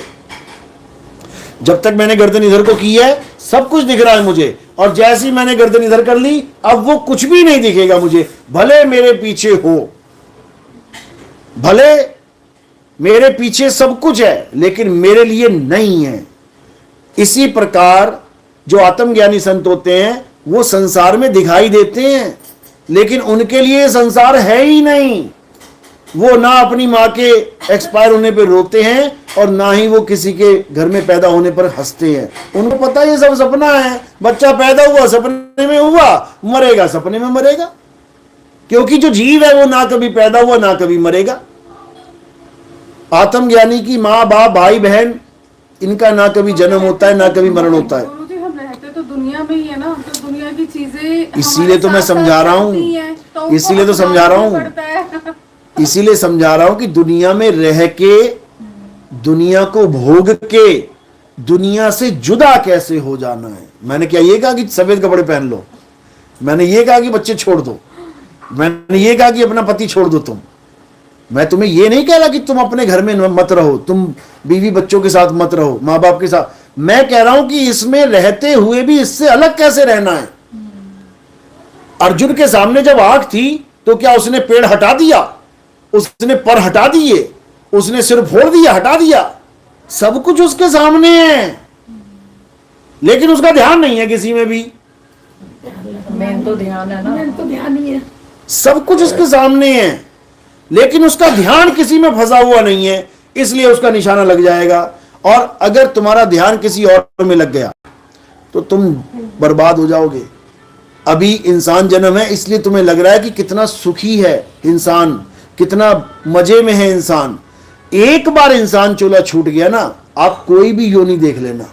[SPEAKER 1] जब तक मैंने गर्दन इधर को की है सब कुछ दिख रहा है मुझे, और जैसे ही मैंने गर्दन इधर कर ली अब वो कुछ भी नहीं दिखेगा मुझे। भले मेरे पीछे हो, भले मेरे पीछे सब कुछ है, लेकिन मेरे लिए नहीं है। इसी प्रकार जो आत्मज्ञानी संत होते हैं वो संसार में दिखाई देते हैं, लेकिन उनके लिए संसार है ही नहीं। वो ना अपनी मां के एक्सपायर होने पर रोते हैं और ना ही वो किसी के घर में पैदा होने पर हंसते हैं। उनको पता है ये सब सपना है। बच्चा पैदा हुआ सपने में हुआ, मरेगा सपने में मरेगा, क्योंकि जो जीव है वो ना कभी पैदा हुआ ना कभी मरेगा। आत्मज्ञानी की माँ बाप भाई बहन, इनका ना कभी जन्म होता है ना कभी मरण होता है।
[SPEAKER 2] गुरुजी हम रहते तो दुनिया में ही है ना, तो दुनिया की चीजें
[SPEAKER 1] इसीलिए तो मैं समझा रहा हूं, इसीलिए तो समझा रहा हूं, इसीलिए समझा रहा हूं कि दुनिया में रह के, दुनिया को भोग के, दुनिया से जुदा कैसे हो जाना है। मैंने क्या ये कहा कि सफेद कपड़े पहन लो, मैंने ये कहा कि बच्चे छोड़ दो, मैंने ये कहा कि अपना पति छोड़ दो तुम। मैं तुम्हें ये नहीं कह रहा कि तुम अपने घर में मत रहो, तुम बीवी बच्चों के साथ मत रहो, माँ बाप के साथ। मैं कह रहा हूं कि इसमें रहते हुए भी इससे अलग कैसे रहना है। अर्जुन के सामने जब आग थी तो क्या उसने पेड़ हटा दिया, उसने पर हटा दिए, उसने सिर फोड़ दिया, हटा दिया? सब कुछ उसके सामने है, लेकिन उसका ध्यान नहीं है किसी में भी।
[SPEAKER 3] मेन तो ध्यान है ना, मेन तो ध्यान ही है।
[SPEAKER 1] सब कुछ उसके सामने है, लेकिन उसका ध्यान किसी में फंसा हुआ नहीं है, इसलिए उसका निशाना लग जाएगा। और अगर तुम्हारा ध्यान किसी और में लग गया तो तुम बर्बाद हो जाओगे। अभी इंसान जन्म है इसलिए तुम्हें लग रहा है कि कितना सुखी है इंसान, कितना मजे में है इंसान। एक बार इंसान चोला छूट गया ना, आप कोई भी योनि देख लेना,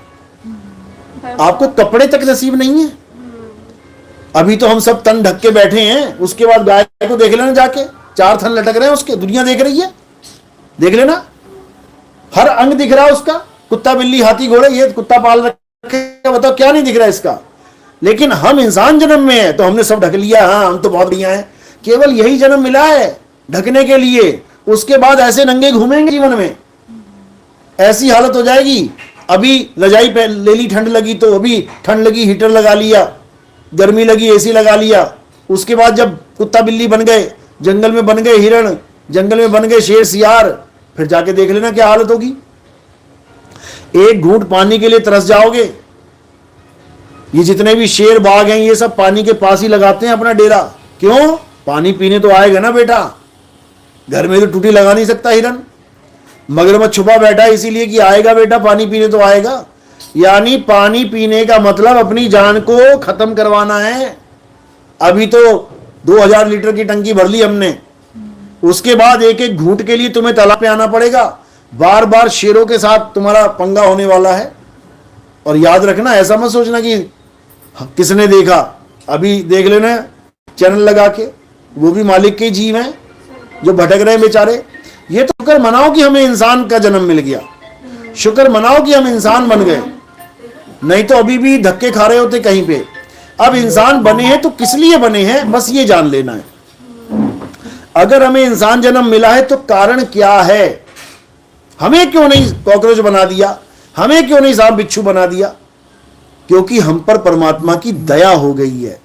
[SPEAKER 1] आपको कपड़े तक नसीब नहीं है। अभी तो हम सब तन ढक के बैठे हैं, उसके बाद गाय को देख लेना जाके, 4 थन लटक रहे हैं उसके, दुनिया देख रही है, देख लेना, हर अंग दिख रहा है उसका। कुत्ता बिल्ली हाथी घोड़े ये कुत्ता पाल रखे, बताओ क्या नहीं दिख रहा है इसका। लेकिन हम इंसान जन्म में है तो हमने सब ढक लिया, हाँ हम तो बहुत बढ़िया हैं। केवल यही जन्म मिला है ढकने के लिए, उसके बाद ऐसे नंगे घूमेंगे जीवन में, ऐसी हालत हो जाएगी। अभी रजाई पे ले ली, ठंड लगी तो अभी ठंड लगी हीटर लगा लिया, गर्मी लगी एसी लगा लिया। उसके बाद जब कुत्ता बिल्ली बन गए, जंगल में बन गए हिरण, जंगल में बन गए शेर सियार, फिर जाके देख लेना क्या हालत होगी। एक घूंट पानी के लिए तरस जाओगे। ये जितने भी शेर बाघ हैं ये सब पानी के पास ही लगाते हैं अपना डेरा। क्यों? पानी पीने तो आएगा ना बेटा, घर में तो टूटी लगा नहीं सकता हिरन। मगरमच्छ छुपा बैठा है इसीलिए कि आएगा बेटा पानी पीने तो आएगा। यानी पानी पीने का मतलब अपनी जान को खत्म करवाना है। अभी तो 2000 लीटर की टंकी भर ली हमने, उसके बाद एक एक घूंट के लिए तुम्हें तालाब पे आना पड़ेगा, बार बार शेरों के साथ तुम्हारा पंगा होने वाला है। और याद रखना, ऐसा मत सोचना कि किसने देखा, अभी देख लेना चैनल लगा के, वो भी मालिक के जीव हैं जो भटक रहे हैं बेचारे। ये तो शुक्र मनाओ कि हमें इंसान का जन्म मिल गया, शुक्र मनाओ कि हम इंसान बन गए, नहीं तो अभी भी धक्के खा रहे होते कहीं पे। अब इंसान बने हैं तो किस लिए बने हैं, बस ये जान लेना है। अगर हमें इंसान जन्म मिला है तो कारण क्या है, हमें क्यों नहीं कॉकरोच बना दिया, हमें क्यों नहीं सांप बिच्छू बना दिया? क्योंकि हम पर परमात्मा की दया हो गई है।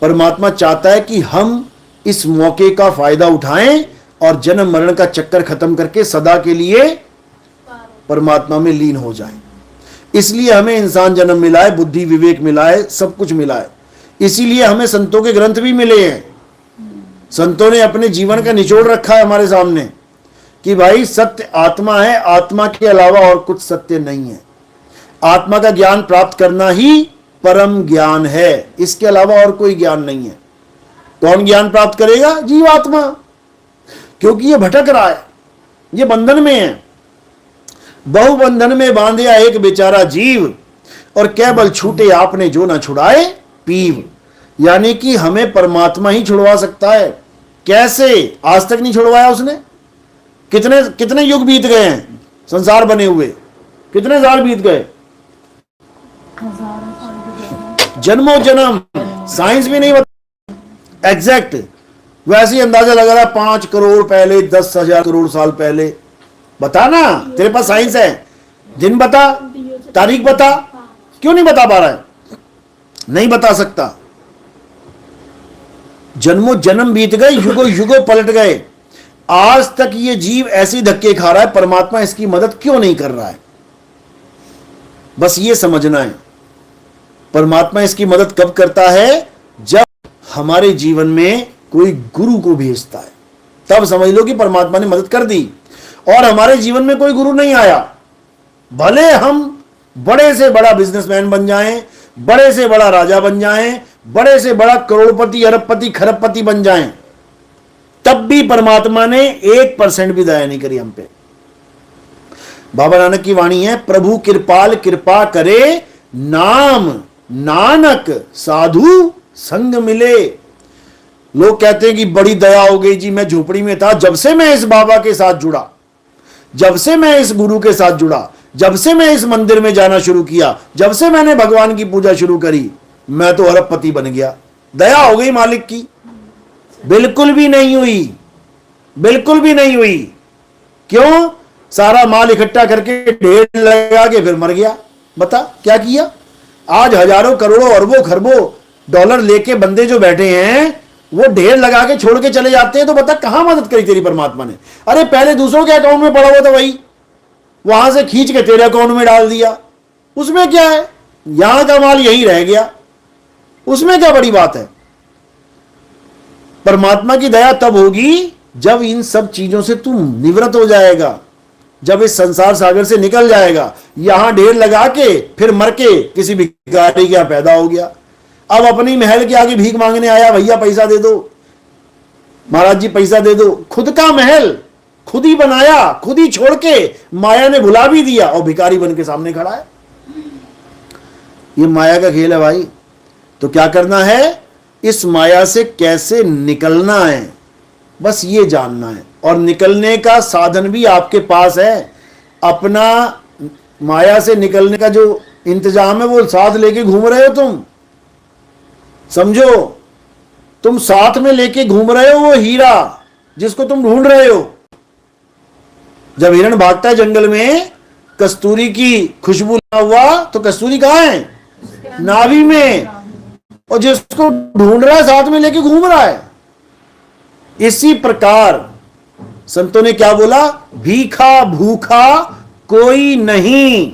[SPEAKER 1] परमात्मा चाहता है कि हम इस मौके का फायदा उठाएं और जन्म मरण का चक्कर खत्म करके सदा के लिए परमात्मा में लीन हो जाएं। इसलिए हमें इंसान जन्म मिला है, बुद्धि विवेक मिला है, सब कुछ मिला है। इसीलिए हमें संतों के ग्रंथ भी मिले हैं। संतों ने अपने जीवन का निचोड़ रखा है हमारे सामने कि भाई सत्य आत्मा है, आत्मा के अलावा और कुछ सत्य नहीं है। आत्मा का ज्ञान प्राप्त करना ही परम ज्ञान है, इसके अलावा और कोई ज्ञान नहीं है। कौन ज्ञान प्राप्त करेगा? जीवात्मा, क्योंकि ये भटक रहा है, ये बंधन में है। बहुबंधन में बांधिया एक बेचारा जीव, और केवल छूटे आपने जो ना छुड़ाए पीव। यानी कि हमें परमात्मा ही छुड़वा सकता है। कैसे? आज तक नहीं छुड़वाया उसने। कितने कितने युग बीत गए हैं संसार बने हुए, कितने साल बीत गए, जन्मों जन्म। साइंस भी नहीं बता एग्जैक्ट, वैसे ही अंदाजा लगा रहा है 5 करोड़ पहले, 10,000 करोड़ साल पहले। बता ना, तेरे पास साइंस है, दिन बता, तारीख बता। क्यों नहीं बता पा रहा है? नहीं बता सकता। जन्मों जन्म बीत गए, युगों युगों पलट गए, आज तक ये जीव ऐसी धक्के खा रहा है, परमात्मा इसकी मदद क्यों नहीं कर रहा है? बस ये समझना है। परमात्मा इसकी मदद कब करता है? जब हमारे जीवन में कोई गुरु को भेजता है, तब समझ लो कि परमात्मा ने मदद कर दी। और हमारे जीवन में कोई गुरु नहीं आया, भले हम बड़े से बड़ा बिजनेसमैन बन जाएं, बड़े से बड़ा राजा बन जाएं, बड़े से बड़ा करोड़पति, अरबपति, खरबपति बन जाएं, तब भी परमात्मा ने 1% भी दया नहीं करी हम पे। बाबा नानक की वाणी है, प्रभु कृपाल कृपा करे, नाम नानक साधु संग मिले। लोग कहते हैं कि बड़ी दया हो गई जी, मैं झोपड़ी में था, जब से मैं इस बाबा के साथ जुड़ा, जब से मैं इस गुरु के साथ जुड़ा, जब से मैं इस मंदिर में जाना शुरू किया, जब से मैंने भगवान की पूजा शुरू करी, मैं तो अरबपति बन गया। दया हो गई मालिक की? बिल्कुल भी नहीं हुई, बिल्कुल भी नहीं हुई। क्यों? सारा माल इकट्ठा करके ढेर लगा के फिर मर गया। बता क्या किया? आज हजारों करोड़ों अरबों खरबों डॉलर लेके बंदे जो बैठे हैं, वो ढेर लगा के छोड़ के चले जाते हैं। तो बता कहां मदद करी तेरी परमात्मा ने? अरे पहले दूसरों के अकाउंट में पड़ा हुआ था, वही वहां से खींच के तेरे अकाउंट में डाल दिया। उसमें क्या है? यहां का माल यही रह गया, उसमें क्या बड़ी बात है? परमात्मा की दया तब होगी जब इन सब चीजों से तू निवृत्त हो जाएगा, जब इस संसार सागर से निकल जाएगा। यहां ढेर लगा के फिर मर के किसी भिखारी के यहां पैदा हो गया, अब अपनी महल के आगे भीख मांगने आया, भैया पैसा दे दो, महाराज जी पैसा दे दो। खुद का महल खुद ही बनाया, खुद ही छोड़ के माया ने भुला भी दिया, और भिखारी बन के सामने खड़ा है। ये माया का खेल है भाई। तो क्या करना है? इस माया से कैसे निकलना है, बस ये जानना है। और निकलने का साधन भी आपके पास है। अपना माया से निकलने का जो इंतजाम है वो साथ लेके घूम रहे हो तुम। समझो, तुम साथ में लेके घूम रहे हो वो हीरा जिसको तुम ढूंढ रहे हो। जब हिरण भागता है जंगल में, कस्तूरी की खुशबू हुआ तो कस्तूरी कहां है? नाभि में। और जिसको ढूंढ रहा है साथ में लेके घूम रहा है। इसी प्रकार संतों ने क्या बोला? भीखा भूखा कोई नहीं,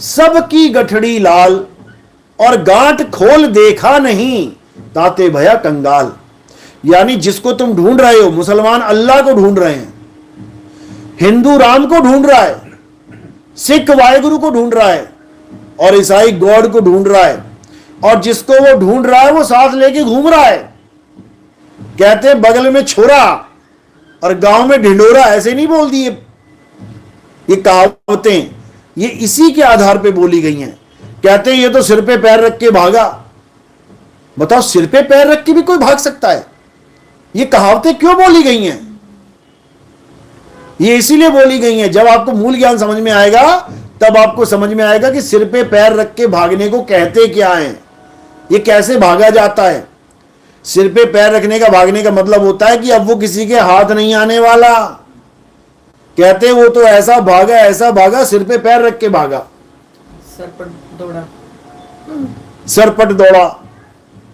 [SPEAKER 1] सबकी गठड़ी लाल, और गांठ खोल देखा नहीं, ताते भया कंगाल। यानी जिसको तुम ढूंढ रहे हो, मुसलमान अल्लाह को ढूंढ रहे हैं, हिंदू राम को ढूंढ रहा है, सिख वाहेगुरु को ढूंढ रहा है, और ईसाई गॉड को ढूंढ रहा है। और जिसको वो ढूंढ रहा है वो साथ लेके घूम रहा है। कहते हैं बगल में छोरा, और गांव में ढिंडोरा ऐसे नहीं बोल दिए। ये कहावतें ये इसी के आधार पे बोली गई हैं। कहते हैं ये तो सिर पे पैर रख के भागा। बताओ, सिर पे पैर रख के भी कोई भाग सकता है? ये कहावतें क्यों बोली गई हैं? ये इसीलिए बोली गई हैं, जब आपको मूल ज्ञान समझ में आएगा तब आपको समझ में आएगा कि सिर पे पैर रख के भागने को कहते क्या हैं, ये कैसे भागा जाता है। सिर पे पैर रखने का भागने का मतलब होता है कि अब वो किसी के हाथ नहीं आने वाला। कहते वो तो ऐसा भागा सिर पे पैर रख के भागा, सरपट दौड़ा,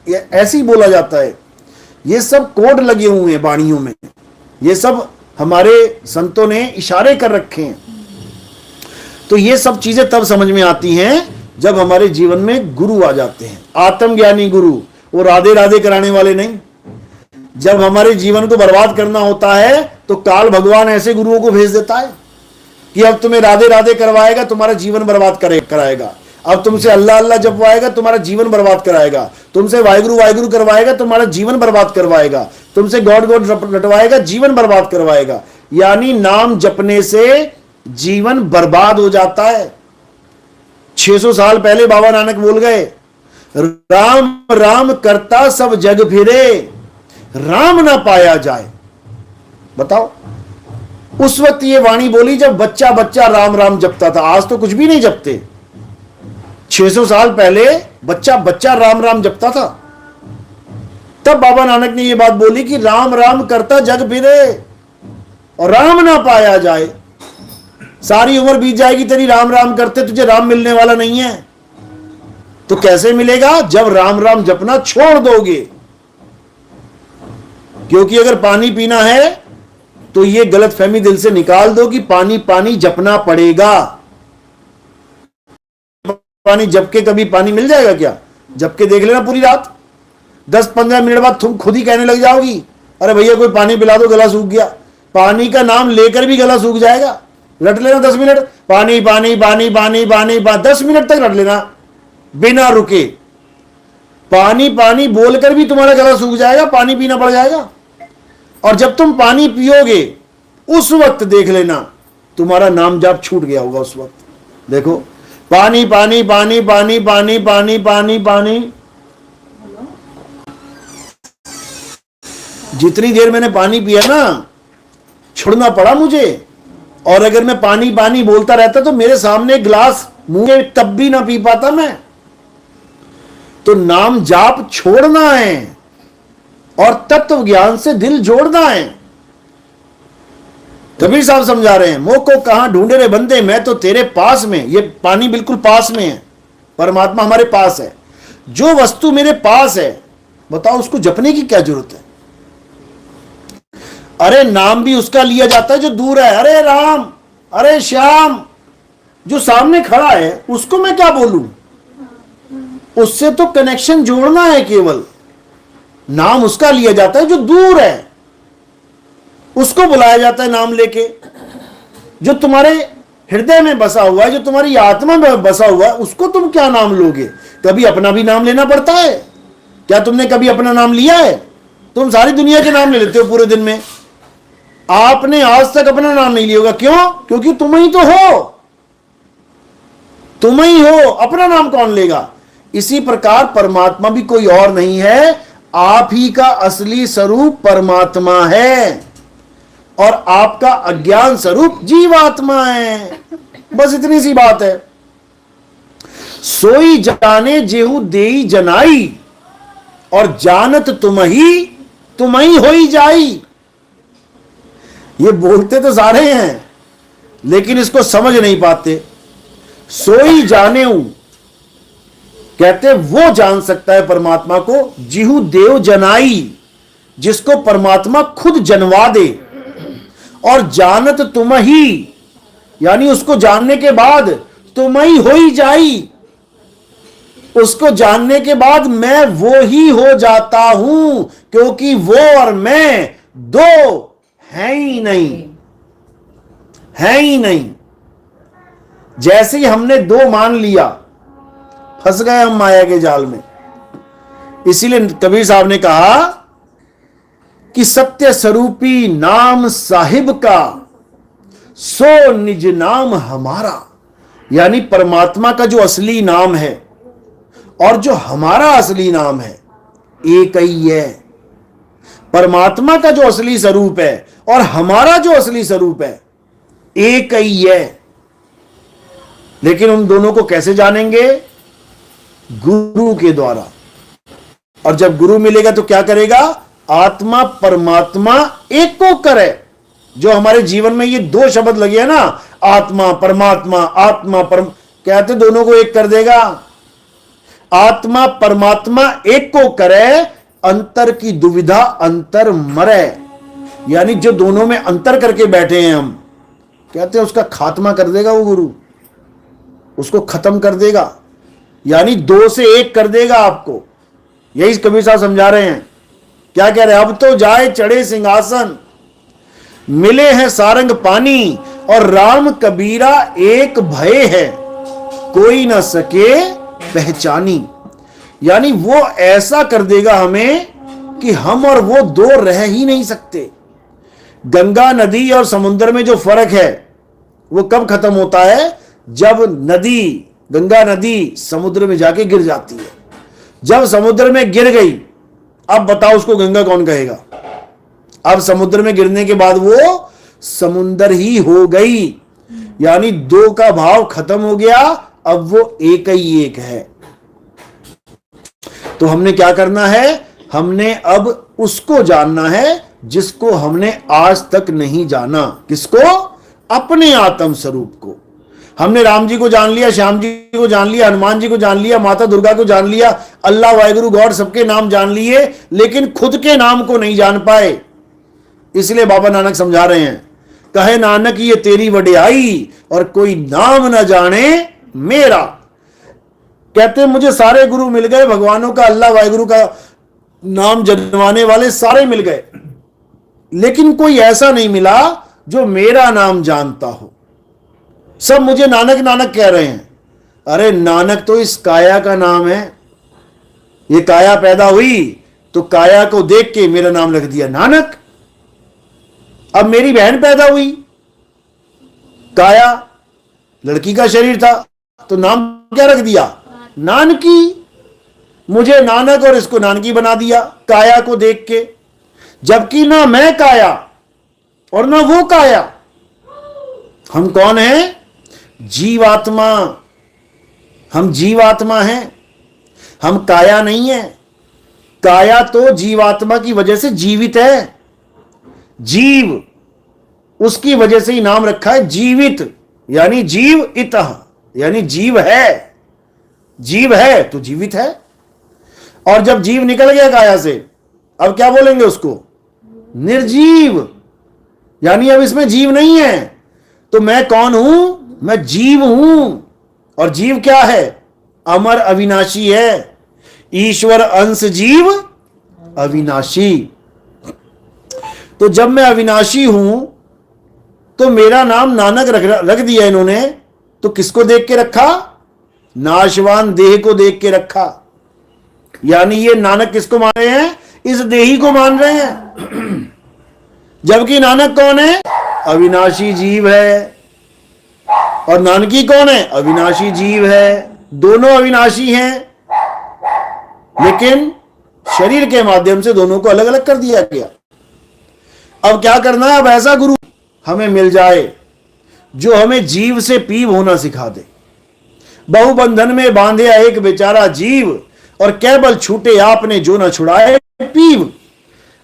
[SPEAKER 1] ये ऐसे ही बोला जाता है। ये सब कोड लगे हुए हैं वाणियों में, ये सब हमारे संतों ने इशारे कर रखे हैं। तो ये सब चीजें तब समझ में आती हैं जब हमारे जीवन में गुरु आ जाते हैं, आत्मज्ञानी गुरु, वो राधे राधे कराने वाले नहीं। जब हमारे जीवन को बर्बाद करना होता है तो काल भगवान ऐसे गुरुओं को भेज देता है कि अब तुम्हें राधे राधे करवाएगा, तुम्हारा जीवन बर्बाद कराएगा। अब तुमसे अल्लाह अल्लाह जपवाएगा, तुम्हारा जीवन बर्बाद कराएगा। तुमसे वाहिगुरु वाहिगुरु करवाएगा, तुम्हारा जीवन बर्बाद करवाएगा। तुमसे गॉड गॉड रटवाएगा, जीवन बर्बाद करवाएगा। यानी नाम जपने से जीवन बर्बाद हो जाता है। 600 साल पहले बाबा नानक बोल गए, राम राम करता सब जग फिरे, राम ना पाया जाए। बताओ, उस वक्त ये वाणी बोली जब बच्चा बच्चा राम राम जपता था। आज तो कुछ भी नहीं जपते। 600 साल पहले बच्चा बच्चा राम राम जपता था। तब बाबा नानक ने यह बात बोली कि राम राम करता जग फिरे और राम ना पाया जाए। सारी उम्र बीत जाएगी तेरी राम राम करते, तुझे राम मिलने वाला नहीं है। तो कैसे मिलेगा? जब राम राम जपना छोड़ दोगे। क्योंकि अगर पानी पीना है तो यह गलतफहमी दिल से निकाल दो कि पानी पानी जपना पड़ेगा। पानी जप के कभी पानी मिल जाएगा क्या? जप के देख लेना पूरी रात, 10-15 मिनट बाद तुम खुद ही कहने लग जाओगी, अरे भैया कोई पानी पिला दो, गला सूख गया। पानी का नाम लेकर भी गला सूख जाएगा। रट लेना 10 मिनट, पानी पानी पानी पानी पानी 10 मिनट तक रट लेना बिना रुके। पानी पानी बोलकर भी तुम्हारा गला सूख जाएगा, पानी पीना पड़ जाएगा। और जब तुम पानी पियोगे उस वक्त देख लेना तुम्हारा नाम जाप छूट गया होगा। उस वक्त देखो, पानी पानी पानी पानी पानी पानी पानी पानी। जितनी देर मैंने पानी पिया ना, छोड़ना पड़ा मुझे। और अगर मैं पानी पानी बोलता रहता तो मेरे सामने गिलास मुंह में तब भी ना पी पाता मैं। तो नाम जाप छोड़ना है और तत्व ज्ञान से दिल जोड़ना है। कबीर साहब समझा रहे हैं, मोह को कहां ढूंढे रे बंदे, मैं तो तेरे पास में। ये पानी बिल्कुल पास में है, परमात्मा हमारे पास है। जो वस्तु मेरे पास है, बताओ उसको जपने की क्या जरूरत है? अरे नाम भी उसका लिया जाता है जो दूर है। अरे राम, अरे श्याम, जो सामने खड़ा है उसको मैं क्या बोलूं? उससे तो कनेक्शन जोड़ना है केवल। नाम उसका लिया जाता है जो दूर है, उसको बुलाया जाता है नाम लेके। जो तुम्हारे हृदय में बसा हुआ है, जो तुम्हारी आत्मा में बसा हुआ है, उसको तुम क्या नाम लोगे? कभी अपना भी नाम लेना पड़ता है क्या? तुमने कभी अपना नाम लिया है? तुम सारी दुनिया के नाम ले लेते हो पूरे दिन में। आपने आज तक अपना नाम नहीं लिया होगा। क्यों? क्योंकि तुम ही तो हो, तुम ही हो, अपना नाम कौन लेगा? इसी प्रकार परमात्मा भी कोई और नहीं है, आप ही का असली स्वरूप परमात्मा है और आपका अज्ञान स्वरूप जीवात्मा है। बस इतनी सी बात है। सोई जाने जेहू देई जनाई, और जानत तुम ही होई जाई। ये बोलते तो सारे हैं लेकिन इसको समझ नहीं पाते। सोई जाने कहते वो जान सकता है परमात्मा को, जिहू देव जनाई, जिसको परमात्मा खुद जनवा दे। और जानत तुम ही, यानी उसको जानने के बाद तुम ही हो ही जाई। उसको जानने के बाद मैं वो ही हो जाता हूं, क्योंकि वो और मैं दो है ही नहीं, है ही नहीं। जैसे ही हमने दो मान लिया, फंस गए हम माया के जाल में। इसीलिए कबीर साहब ने कहा कि सत्य स्वरूपी नाम साहिब का सो निज नाम हमारा, यानी परमात्मा का जो असली नाम है और जो हमारा असली नाम है एक ही है। परमात्मा का जो असली स्वरूप है और हमारा जो असली स्वरूप है एक ही है। लेकिन उन दोनों को कैसे जानेंगे? गुरु के द्वारा। और जब गुरु मिलेगा तो क्या करेगा? आत्मा परमात्मा एक को करे। जो हमारे जीवन में ये दो शब्द लगे हैं ना, आत्मा परमात्मा, आत्मा परम, कहते दोनों को एक कर देगा। आत्मा परमात्मा एक को करे, अंतर की दुविधा अंतर मरे। यानी जो दोनों में अंतर करके बैठे हैं हम, कहते हैं उसका खात्मा कर देगा वो गुरु, उसको खत्म कर देगा, यानी दो से एक कर देगा आपको। यही कबीर साहब समझा रहे हैं। क्या कह रहे हैं? अब तो जाए चढ़े सिंहासन, मिले हैं सारंग पानी, और राम कबीरा एक भय है, कोई ना सके पहचानी। यानी वो ऐसा कर देगा हमें कि हम और वो दो रह ही नहीं सकते। गंगा नदी और समुद्र में जो फर्क है वो कब खत्म होता है? जब नदी, गंगा नदी समुद्र में जाके गिर जाती है। जब समुद्र में गिर गई, अब बताओ उसको गंगा कौन कहेगा? अब समुद्र में गिरने के बाद वो समुद्र ही हो गई, यानी दो का भाव खत्म हो गया, अब वो एक ही एक है। तो हमने क्या करना है? हमने अब उसको जानना है जिसको हमने आज तक नहीं जाना। किसको? अपने आत्म स्वरूप को। हमने राम जी को जान लिया, श्याम जी को जान लिया, हनुमान जी को जान लिया, माता दुर्गा को जान लिया, अल्लाह वाहिगुरु गॉड सबके नाम जान लिए, लेकिन खुद के नाम को नहीं जान पाए। इसलिए बाबा नानक समझा रहे हैं, कहे नानक ये तेरी वडियाई और कोई नाम न जाने मेरा। कहते हैं मुझे सारे गुरु मिल गए, भगवानों का, अल्लाह वाहिगुरु का नाम जन्माने वाले सारे मिल गए, लेकिन कोई ऐसा नहीं मिला जो मेरा नाम जानता हो। सब मुझे नानक नानक कह रहे हैं। अरे नानक तो इस काया का नाम है। ये काया पैदा हुई तो काया को देख के मेरा नाम रख दिया नानक। अब मेरी बहन पैदा हुई, काया, लड़की का शरीर था, तो नाम क्या रख दिया? नानकी। मुझे नानक और इसको नानकी बना दिया काया को देख के। जबकि ना मैं काया और ना वो काया। हम कौन हैं? जीवात्मा। हम जीवात्मा हैं, हम काया नहीं है। काया तो जीवात्मा की वजह से जीवित है। जीव, उसकी वजह से ही नाम रखा है जीवित, यानी जीव इतः, यानी जीव है। जीव है तो जीवित है। और जब जीव निकल गया काया से, अब क्या बोलेंगे उसको? निर्जीव, यानी अब इसमें जीव नहीं है। तो मैं कौन हूं? मैं जीव हूं। और जीव क्या है? अमर अविनाशी है। ईश्वर अंश जीव अविनाशी। तो जब मैं अविनाशी हूं तो मेरा नाम नानक रख दिया इन्होंने। तो किसको देख के रखा? नाशवान देह को देख के रखा। यानी ये नानक किसको मान रहे हैं? इस देही को मान रहे हैं। जबकि नानक कौन है? अविनाशी जीव है। और नानकी कौन है? अविनाशी जीव है। दोनों अविनाशी हैं, लेकिन शरीर के माध्यम से दोनों को अलग अलग कर दिया गया। अब क्या करना है? अब ऐसा गुरु हमें मिल जाए जो हमें जीव से पीव होना सिखा दे। बहुबंधन में बांधे एक बेचारा जीव, और केवल छूटे आपने जो न छुड़ाए पीव।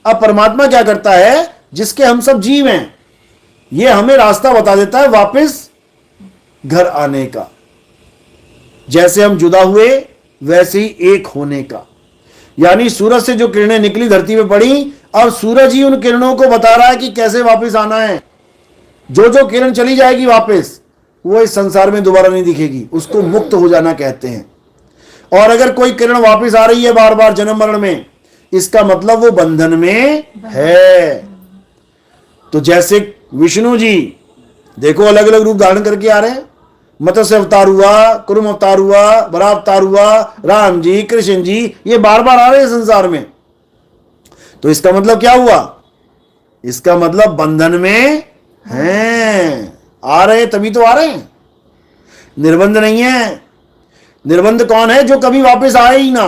[SPEAKER 1] अब परमात्मा क्या करता है? जिसके हम सब जीव हैं, ये हमें रास्ता बता देता है वापस घर आने का। जैसे हम जुदा हुए वैसे ही एक होने का। यानी सूरज से जो किरणें निकली धरती पे पड़ी, अब सूरज ही उन किरणों को बता रहा है कि कैसे वापस आना है। जो जो किरण चली जाएगी वापस, वो इस संसार में दोबारा नहीं दिखेगी, उसको मुक्त हो जाना कहते हैं। और अगर कोई किरण वापस आ रही है बार बार जन्म मरण में, इसका मतलब वो बंधन में है। तो जैसे विष्णु जी देखो अलग अलग रूप धारण करके आ रहे हैं। मत्स्य अवतार हुआ, कुरुम अवतार हुआ, बराह अवतार हुआ, राम जी, कृष्ण जी, ये बार बार आ रहे हैं संसार में। तो इसका मतलब क्या हुआ? इसका मतलब बंधन में हैं, आ रहे तभी तो आ रहे हैं, निर्बंध नहीं है। निर्बंध कौन है? जो कभी वापस आए ही ना,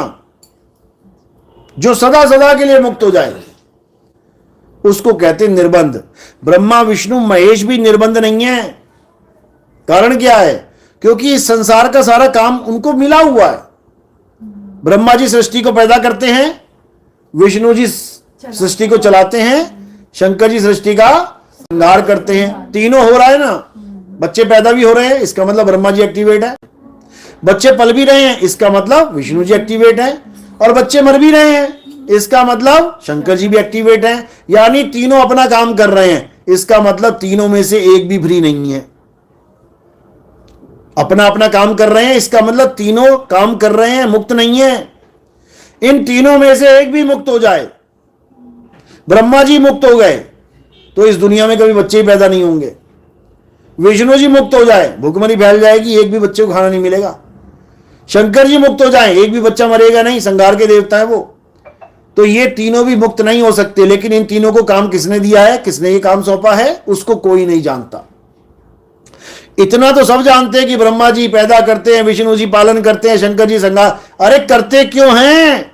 [SPEAKER 1] जो सदा सदा के लिए मुक्त हो जाए, उसको कहते हैं निर्बंध। ब्रह्मा विष्णु महेश भी निर्बंध नहीं है। कारण क्या है? क्योंकि इस संसार का सारा काम उनको मिला हुआ है। ब्रह्मा जी सृष्टि को पैदा करते हैं, विष्णु जी सृष्टि को चलाते हैं, शंकर जी सृष्टि का संहार करते हैं। तीनों हो रहा है ना। बच्चे पैदा भी हो रहे हैं, इसका मतलब ब्रह्मा जी एक्टिवेट है। बच्चे पल भी रहे हैं, इसका मतलब विष्णु जी एक्टिवेट है। और बच्चे मर भी रहे हैं, इसका मतलब शंकर जी भी एक्टिवेट है। यानी तीनों अपना काम कर रहे हैं, इसका मतलब तीनों में से एक भी फ्री नहीं है। अपना अपना काम कर रहे हैं, इसका मतलब तीनों काम कर रहे हैं, मुक्त नहीं है। इन तीनों में से एक भी मुक्त हो जाए, ब्रह्मा जी मुक्त हो गए तो इस दुनिया में कभी बच्चे ही पैदा नहीं होंगे। विष्णु जी मुक्त हो जाए, भूखमरी फैल जाएगी, एक भी बच्चे को खाना नहीं मिलेगा। शंकर जी मुक्त हो जाए, एक भी बच्चा मरेगा नहीं, संहार के देवता है वो। तो ये तीनों भी मुक्त नहीं हो सकते। लेकिन इन तीनों को काम किसने दिया है, किसने ये काम सौंपा है, उसको कोई नहीं जानता। इतना तो सब जानते हैं कि ब्रह्मा जी पैदा करते हैं, विष्णु जी पालन करते हैं, शंकर जी संहार। अरे करते क्यों हैं,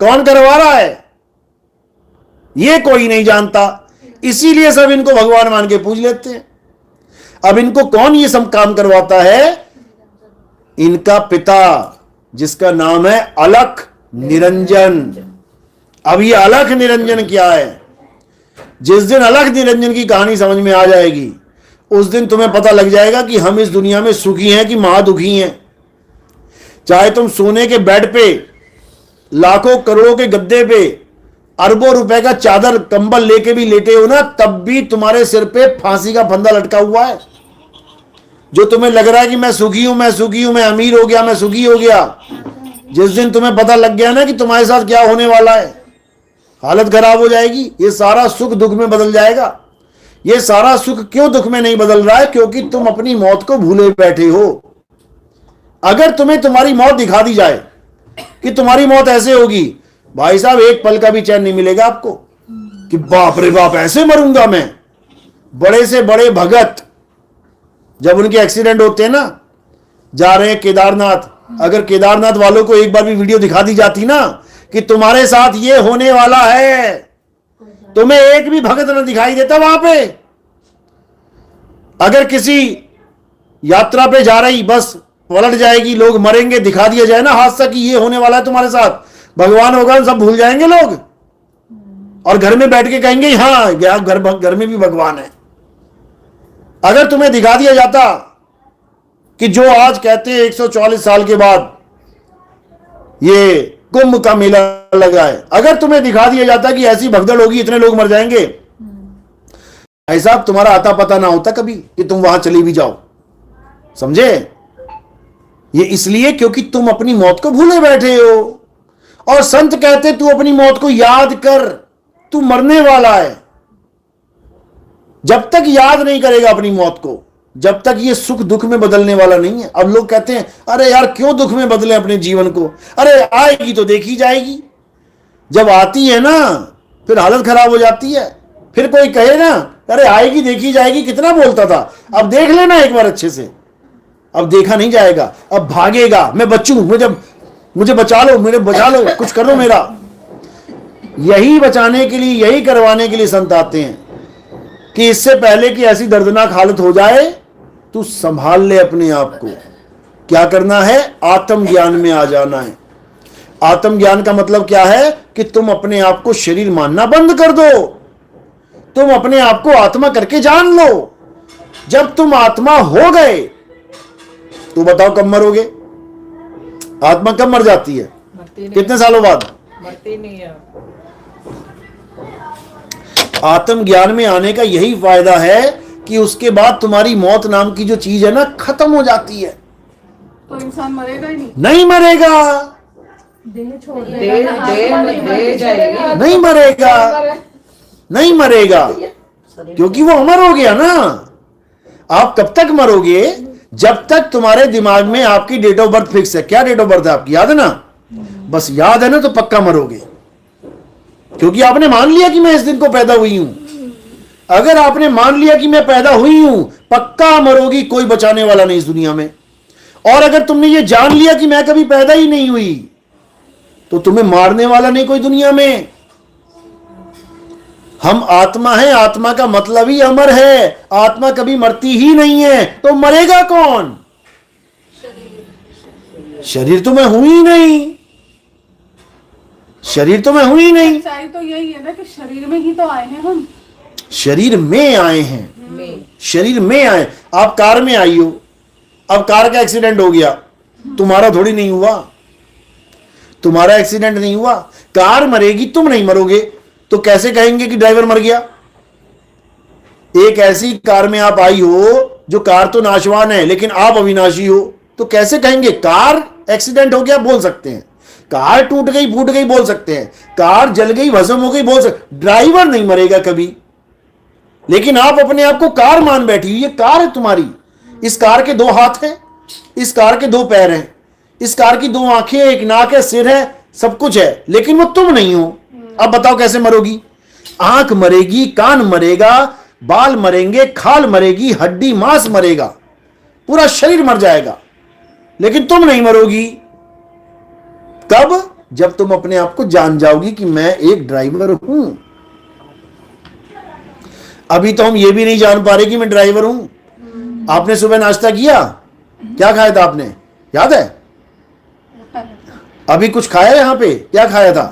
[SPEAKER 1] कौन करवा रहा है, ये कोई नहीं जानता। इसीलिए सब इनको भगवान मान के पूज लेते हैं। अब इनको कौन ये सब काम करवाता है? इनका पिता, जिसका नाम है अलख निरंजन। अब ये अलख निरंजन क्या है? जिस दिन अलख निरंजन की कहानी समझ में आ जाएगी, उस दिन तुम्हें पता लग जाएगा कि हम इस दुनिया में सुखी हैं कि महादुखी हैं। चाहे तुम सोने के बेड पे, लाखों करोड़ों के गद्दे पे, अरबों रुपए का चादर कंबल लेके भी लेटे हो ना, तब भी तुम्हारे सिर पे फांसी का फंदा लटका हुआ है। जो तुम्हें लग रहा है कि मैं सुखी हूं, मैं सुखी हूं, मैं अमीर हो गया, मैं सुखी हो गया, जिस दिन तुम्हें पता लग गया ना कि तुम्हारे साथ क्या होने वाला है, हालत खराब हो जाएगी। ये सारा सुख दुख में बदल जाएगा। ये सारा सुख क्यों दुख में नहीं बदल रहा है? क्योंकि तुम अपनी मौत को भूले बैठे हो। अगर तुम्हें तुम्हारी मौत दिखा दी जाए कि तुम्हारी मौत ऐसे होगी, भाई साहब एक पल का भी चैन नहीं मिलेगा आपको कि बाप रे बाप ऐसे मरूंगा मैं। बड़े से बड़े भगत जब उनके एक्सीडेंट होते हैं ना, जा रहे हैं केदारनाथ, अगर केदारनाथ वालों को एक बार भी वीडियो दिखा दी जाती ना कि तुम्हारे साथ ये होने वाला है, तुम्हें एक भी भगत न दिखाई देता वहां पे। अगर किसी यात्रा पे जा रही बस पलट जाएगी, लोग मरेंगे, दिखा दिया जाए ना हादसा कि ये होने वाला है तुम्हारे साथ, भगवान होगा सब भूल जाएंगे लोग और घर में बैठ के कहेंगे हाँ घर में भी भगवान है। अगर तुम्हें दिखा दिया जाता कि जो आज कहते हैं 144 साल के बाद ये कुंभ का मेला लगा है, अगर तुम्हें दिखा दिया जाता कि ऐसी भगदड़ होगी, इतने लोग मर जाएंगे, ऐसा तुम्हारा आता पता ना होता कभी कि तुम वहां चली भी जाओ। समझे? ये इसलिए क्योंकि तुम अपनी मौत को भूले बैठे हो। और संत कहते तू अपनी मौत को याद कर, तू मरने वाला है। जब तक याद नहीं करेगा अपनी मौत को, जब तक ये सुख दुख में बदलने वाला नहीं है। अब लोग कहते हैं अरे यार क्यों दुख में बदले अपने जीवन को, अरे आएगी तो देखी जाएगी। जब आती है ना फिर हालत खराब हो जाती है। फिर कोई कहे ना अरे आएगी देखी जाएगी, कितना बोलता था, अब देख लेना एक बार अच्छे से। अब देखा नहीं जाएगा, अब भागेगा, मैं बचूं, मुझे बचा लो, मेरे बचा लो, कुछ कर लो मेरा। यही बचाने के लिए, यही करवाने के लिए संत आते हैं कि इससे पहले कि ऐसी दर्दनाक हालत हो जाए तू संभाल ले अपने आप को। क्या करना है? आत्मज्ञान में आ जाना है। आत्मज्ञान का मतलब क्या है कि तुम अपने आप को शरीर मानना बंद कर दो, तुम अपने आप को आत्मा करके जान लो। जब तुम आत्मा हो गए तो बताओ कब मरोगे? आत्मा कब मर जाती है? कितने सालों बाद?
[SPEAKER 3] मरती नहीं है।
[SPEAKER 1] आत्मज्ञान में आने का यही फायदा है कि उसके बाद तुम्हारी मौत नाम की जो चीज है ना खत्म हो जाती है।
[SPEAKER 2] तो इंसान मरेगा ही नहीं।
[SPEAKER 1] नहीं मरेगा, नहीं मरेगा, नहीं मरेगा, क्योंकि वो अमर हो गया ना। आप कब तक मरोगे? जब तक तुम्हारे दिमाग में आपकी डेट ऑफ बर्थ फिक्स है। क्या डेट ऑफ बर्थ है आपकी? याद है ना? बस याद है ना तो पक्का मरोगे। क्योंकि आपने मान लिया कि मैं इस दिन को पैदा हुई हूं। अगर आपने मान लिया कि मैं पैदा हुई हूं, पक्का मरोगी, कोई बचाने वाला नहीं इस दुनिया में। और अगर तुमने ये जान लिया कि मैं कभी पैदा ही नहीं हुई, तो तुम्हें मारने वाला नहीं कोई दुनिया में। हम आत्मा है, आत्मा का मतलब ही अमर है। आत्मा कभी मरती ही नहीं है, तो मरेगा कौन? शरीर तो मैं हूं ही नहीं, शरीर तो मैं हूं ही नहीं।
[SPEAKER 2] सच्चाई तो यही है ना कि शरीर में ही तो आए हैं हम।
[SPEAKER 1] शरीर में आए हैं, शरीर में आए। आप कार में आई हो, अब कार का एक्सीडेंट हो गया, तुम्हारा थोड़ी नहीं हुआ, तुम्हारा एक्सीडेंट नहीं हुआ। कार मरेगी, तुम नहीं मरोगे, तो कैसे कहेंगे कि ड्राइवर मर गया? एक ऐसी कार में आप आई हो जो कार तो नाशवान है, लेकिन आप अविनाशी हो, तो कैसे कहेंगे? कार एक्सीडेंट हो गया बोल सकते हैं, कार टूट गई फूट गई बोल सकते हैं, कार जल गई भस्म हो गई बोल सकते। ड्राइवर नहीं मरेगा कभी। लेकिन आप अपने आप को कार मान बैठी, ये कार है तुम्हारी। इस कार के 2 हाथ हैं, इस कार के 2 पैर हैं, इस कार की 2 आंखें, एक नाक है, सिर है, सब कुछ है, लेकिन वो तुम नहीं हो। अब बताओ कैसे मरोगी? आंख मरेगी, कान मरेगा, बाल मरेंगे, खाल मरेगी, हड्डी मांस मरेगा, पूरा शरीर मर जाएगा, लेकिन तुम नहीं मरोगी। कब? जब तुम अपने आप को जान जाओगी कि मैं एक ड्राइवर हूं। अभी तो हम ये भी नहीं जान पा रहे कि मैं ड्राइवर हूं। आपने सुबह नाश्ता किया? क्या खाया था आपने, याद है? अभी कुछ खाया यहां पे? क्या खाया था?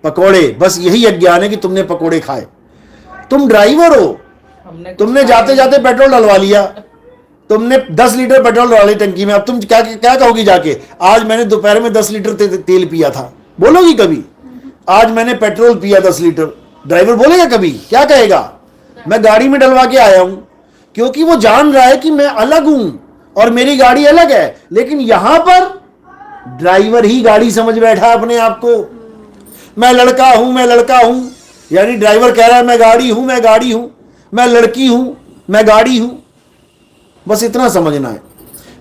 [SPEAKER 1] पकोड़े। बस यही अज्ञान है कि तुमने पकोड़े खाए। तुम ड्राइवर हो। तुमने जाते जाते पेट्रोल डलवा लिया, तुमने 10 लीटर पेट्रोल डाली टंकी में। अब तुम क्या क्या कहोगी जाके? आज मैंने दोपहर में 10 लीटर तेल पिया था, बोलोगी कभी? आज मैंने पेट्रोल पिया 10 लीटर। ड्राइवर बोलेगा कभी? क्या कहेगा? मैं गाड़ी में डलवा के आया हूं। क्योंकि वो जान रहा है कि मैं अलग हूं और मेरी गाड़ी अलग है। लेकिन यहां पर ड्राइवर ही गाड़ी समझ बैठा अपने आप को। मैं लड़का हूं, मैं लड़का हूं, यानी ड्राइवर कह रहा है मैं गाड़ी हूं, मैं गाड़ी हूं, मैं लड़की हूं, मैं गाड़ी हूं। बस इतना समझना है।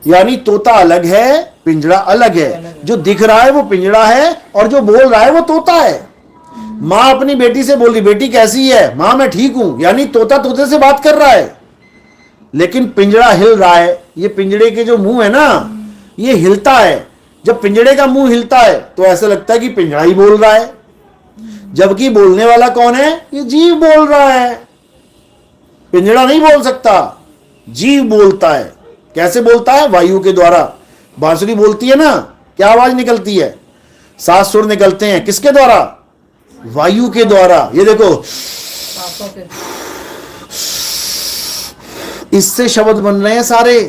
[SPEAKER 1] यानी तोता अलग है, पिंजड़ा अलग है। जो दिख रहा है वो पिंजड़ा है, और जो बोल रहा है वो तोता है। मां अपनी बेटी से बोल रही, बेटी कैसी है? मां मैं ठीक हूं, यानी तोता तोते से बात कर रहा है, लेकिन पिंजड़ा हिल रहा है। ये पिंजड़े के जो मुंह है ना, ये हिलता है। जब पिंजड़े का मुंह हिलता है तो ऐसा लगता है कि पिंजड़ा ही बोल रहा है, जबकि बोलने वाला कौन है? ये जीव बोल रहा है। पिंजड़ा नहीं बोल सकता, जीव बोलता है। कैसे बोलता है? वायु के द्वारा। बांसुरी बोलती है ना, क्या आवाज निकलती है? 7 सुर निकलते हैं, किसके द्वारा? वायु के द्वारा। ये देखो, इससे शब्द बन रहे हैं सारे।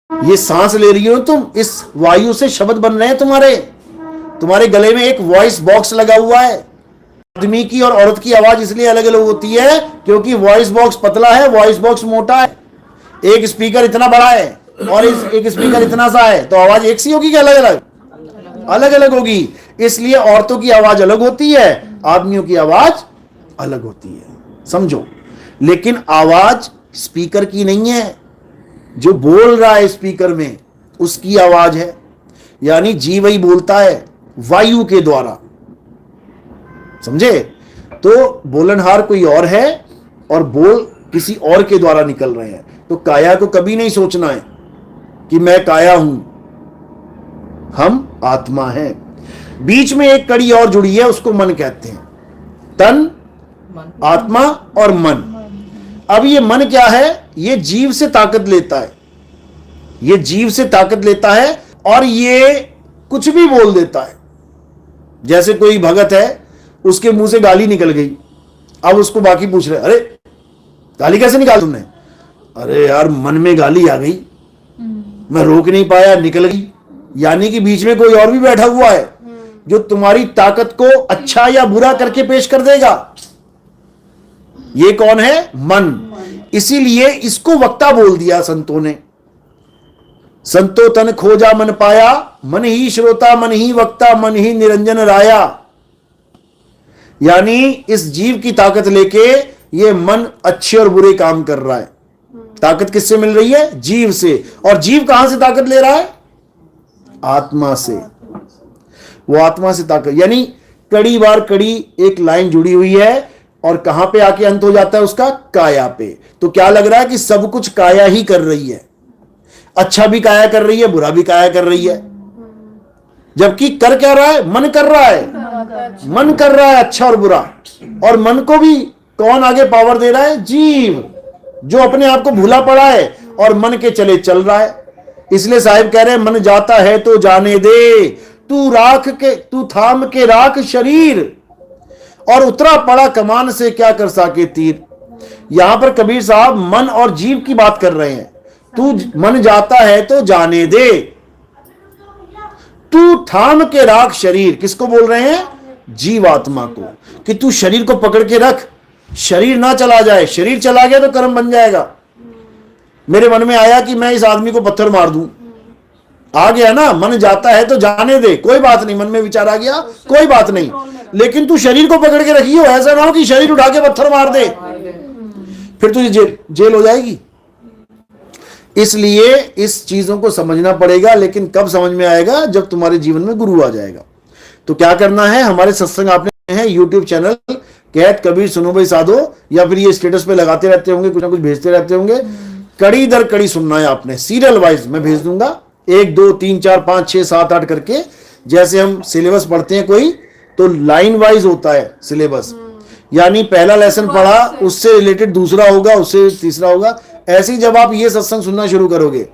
[SPEAKER 1] ये सांस ले रही हो तुम, इस वायु से शब्द बन रहे हैं तुम्हारे। तुम्हारे गले में एक वॉइस बॉक्स लगा हुआ है। आदमी की और औरत की आवाज इसलिए अलग अलग होती है क्योंकि वॉइस बॉक्स पतला है, वॉइस बॉक्स मोटा है। एक स्पीकर इतना बड़ा है और एक स्पीकर इतना सा है, तो आवाज एक सी होगी कि अलग अलग? अलग अलग होगी। इसलिए औरतों की आवाज अलग होती है, आदमियों की आवाज अलग होती है। समझो। लेकिन आवाज स्पीकर की नहीं है, जो बोल रहा है स्पीकर में उसकी आवाज है। यानी जीव ही बोलता है वायु के द्वारा। समझे? तो बोलनहार कोई और है और बोल किसी और के द्वारा निकल रहे हैं। तो काया को कभी नहीं सोचना है कि मैं काया हूं, हम आत्मा हैं। बीच में एक कड़ी और जुड़ी है, उसको मन कहते हैं। तन, आत्मा और मन। अब ये मन क्या है? ये जीव से ताकत लेता है, ये जीव से ताकत लेता है और ये कुछ भी बोल देता है। जैसे कोई भगत है, उसके मुंह से गाली निकल गई, अब उसको बाकी पूछ रहे, अरे गाली कैसे निकाली तुमने? अरे यार मन में गाली आ गई, मैं रोक नहीं पाया, निकल गई। यानी कि बीच में कोई और भी बैठा हुआ है जो तुम्हारी ताकत को अच्छा या बुरा करके पेश कर देगा। ये कौन है? मन। इसीलिए इसको वक्ता बोल दिया संतों ने। संतो तन खोजा मन पाया, मन ही श्रोता मन ही वक्ता मन ही निरंजन राया। यानी इस जीव की ताकत लेके ये मन अच्छे और बुरे काम कर रहा है। ताकत किससे मिल रही है? जीव से। और जीव कहां से ताकत ले रहा है? आत्मा से। वो आत्मा से ताकत, यानी कड़ी बार कड़ी एक लाइन जुड़ी हुई है और कहां पे आके अंत हो जाता है उसका? काया पे। तो क्या लग रहा है कि सब कुछ काया ही कर रही है, अच्छा भी काया कर रही है, बुरा भी काया कर रही है, जबकि कर क्या रहा है? मन कर रहा है, मन कर रहा है अच्छा और बुरा। और मन को भी कौन आगे पावर दे रहा है? जीव, जो अपने आप को भूला पड़ा है और मन के चले चल रहा है। इसलिए साहिब कह रहे हैं मन जाता है तो जाने दे, तू थाम के राख शरीर, और उतरा पड़ा कमान से क्या कर सके तीर। यहां पर कबीर साहब मन और जीव की बात कर रहे हैं। तू मन जाता है तो जाने दे, तू थाम के राख शरीर। किसको बोल रहे हैं? जीवात्मा को, कि तू शरीर को पकड़ के रख, शरीर ना चला जाए। शरीर चला गया तो कर्म बन जाएगा। मेरे मन में आया कि मैं इस आदमी को पत्थर मार दूं, आ गया ना, मन जाता है तो जाने दे, कोई बात नहीं, मन में विचार आ गया, कोई बात नहीं, लेकिन तू शरीर को पकड़ के रखियो, ऐसा ना हो कि शरीर उठा के पत्थर मार दे, फिर तुझे जेल हो जाएगी। इसलिए इस चीजों को समझना पड़ेगा, लेकिन कब समझ में आएगा? जब तुम्हारे जीवन में गुरु आ जाएगा। तो क्या करना है? हमारे सत्संग आपने है यूट्यूब चैनल कहत कबीर सुनो भाई साधो, या फिर ये स्टेटस पे लगाते रहते होंगे, कुछ ना कुछ भेजते रहते होंगे, कड़ी दर कड़ी सुनना है आपने, सीरियल वाइज मैं भेज दूंगा, 1 2 3 4 5 6 7 8 करके। जैसे हम सिलेबस पढ़ते हैं कोई, तो लाइन वाइज होता है सिलेबस, यानी पहला लेसन पढ़ा, उससे रिलेटेड दूसरा होगा, उससे तीसरा होगा। ऐसे ही जब आप ये सत्संग सुनना शुरू करोगे,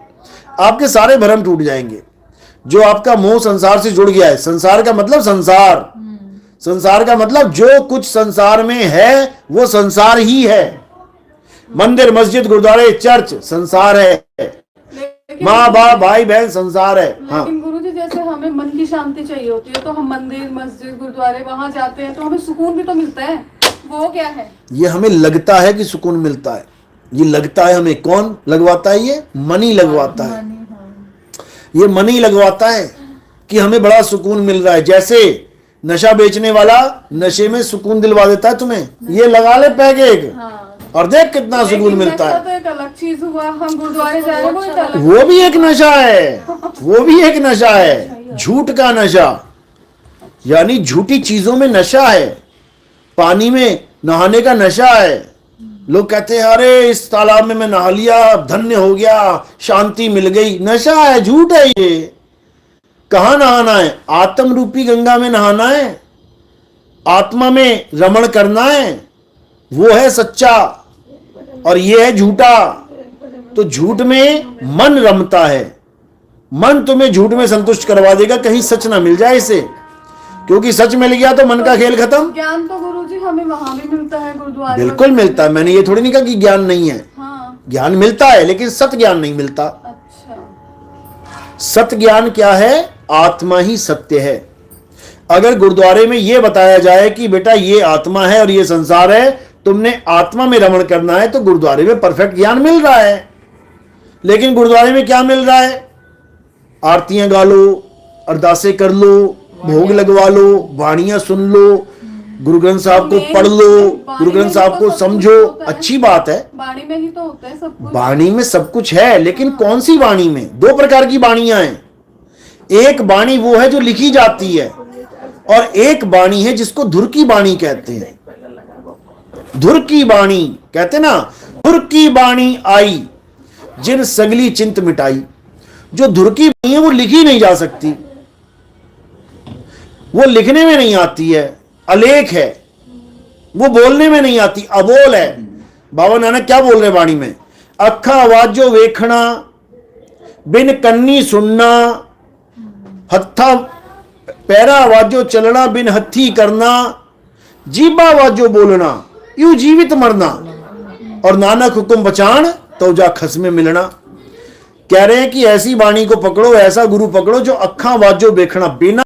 [SPEAKER 1] आपके सारे भ्रम टूट जाएंगे। जो आपका मोह संसार से जुड़ गया है, संसार का मतलब संसार, संसार का मतलब जो कुछ संसार में है वो संसार ही है। मंदिर, मस्जिद, गुरुद्वारे, चर्च संसार है, माँ बाप, भाई बहन संसार है। हाँ,
[SPEAKER 2] लेकिन गुरुजी जैसे हमें मन की शांति चाहिए होती है, तो हम मंदिर, मस्जिद, गुरुद्वारे वहां जाते हैं, तो हमें सुकून भी तो मिलता है, वो क्या है?
[SPEAKER 1] ये हमें लगता है कि सुकून मिलता है, ये लगता है हमें। कौन लगवाता है? ये मन ही लगवाता है, ये मन ही लगवाता है कि हमें बड़ा सुकून मिल रहा है। जैसे नशा बेचने वाला नशे में सुकून दिलवा देता है तुम्हें, ये लगा ले पैग एक, और देख कितना सुकून मिलता है।
[SPEAKER 2] तो एक अलग चीज हुआ, हम गुरुद्वारे जा रहे हैं, वो एक अलग,
[SPEAKER 1] वो भी एक नशा है, वो भी एक नशा है, झूठ का नशा, यानी झूठी चीजों में नशा है। पानी में नहाने का नशा है। लोग कहते हैं अरे इस तालाब में मैं नहा लिया, धन्य हो गया, शांति मिल गई। नशा है, झूठ है ये। कहां नहाना है? आत्म रूपी गंगा में नहाना है, आत्मा में रमण करना है, वो है सच्चा, और ये है झूठा। तो झूठ में मन रमता है, मन तुम्हें झूठ में संतुष्ट करवा देगा, कहीं सच ना मिल जाए इसे, क्योंकि सच मिल गया तो मन का खेल खत्म।
[SPEAKER 2] ज्ञान तो गुरुजी हमें वहां भी मिलता है, गुरुद्वारे
[SPEAKER 1] बिल्कुल मिलता है, मैंने ये थोड़ी नहीं कहा कि ज्ञान नहीं है।
[SPEAKER 2] हाँ,
[SPEAKER 1] ज्ञान मिलता है, लेकिन सत ज्ञान नहीं मिलता।
[SPEAKER 2] अच्छा,
[SPEAKER 1] सत ज्ञान क्या है? आत्मा ही सत्य है। अगर गुरुद्वारे में यह बताया जाए कि बेटा ये आत्मा है और ये संसार है, तुमने आत्मा में रमण करना है, तो गुरुद्वारे में परफेक्ट ज्ञान मिल रहा है। लेकिन गुरुद्वारे में क्या मिल रहा है? आरतियां गा लो, अरदासें कर लो, भोग लगवा लो, वाणियां सुन लो, गुरु ग्रंथ साहब को पढ़ लो, गुरु ग्रंथ साहब को समझो, अच्छी बात है।
[SPEAKER 2] वाणी में ही तो होता है सब कुछ।
[SPEAKER 1] वाणी में सब कुछ है, लेकिन कौन सी वाणी में? 2 प्रकार की वाणियां हैं। एक वाणी वो है जो लिखी जाती है, और एक वाणी है जिसको धुर की वाणी कहते हैं। धुर की वाणी कहते ना, धुर की वाणी आई जिन सगली चिंत मिटाई। जो धुर की वाणी है वो लिखी नहीं जा सकती, वो लिखने में नहीं आती है, अलेख है, वो बोलने में नहीं आती, अबोल है। बाबा नानक क्या बोल रहे वाणी में? अखा आवाजो वेखना, बिन कन्नी सुनना, हत्था पैरा आवाजो चलना, बिन हथी करना, जीबा आवाजो बोलना, यूं जीवित मरना, और नानक हुक्म बचान तो जा खस में मिलना। कह रहे हैं कि ऐसी वाणी को पकड़ो, ऐसा गुरु पकड़ो जो अखा आवाजो वेखना, बिना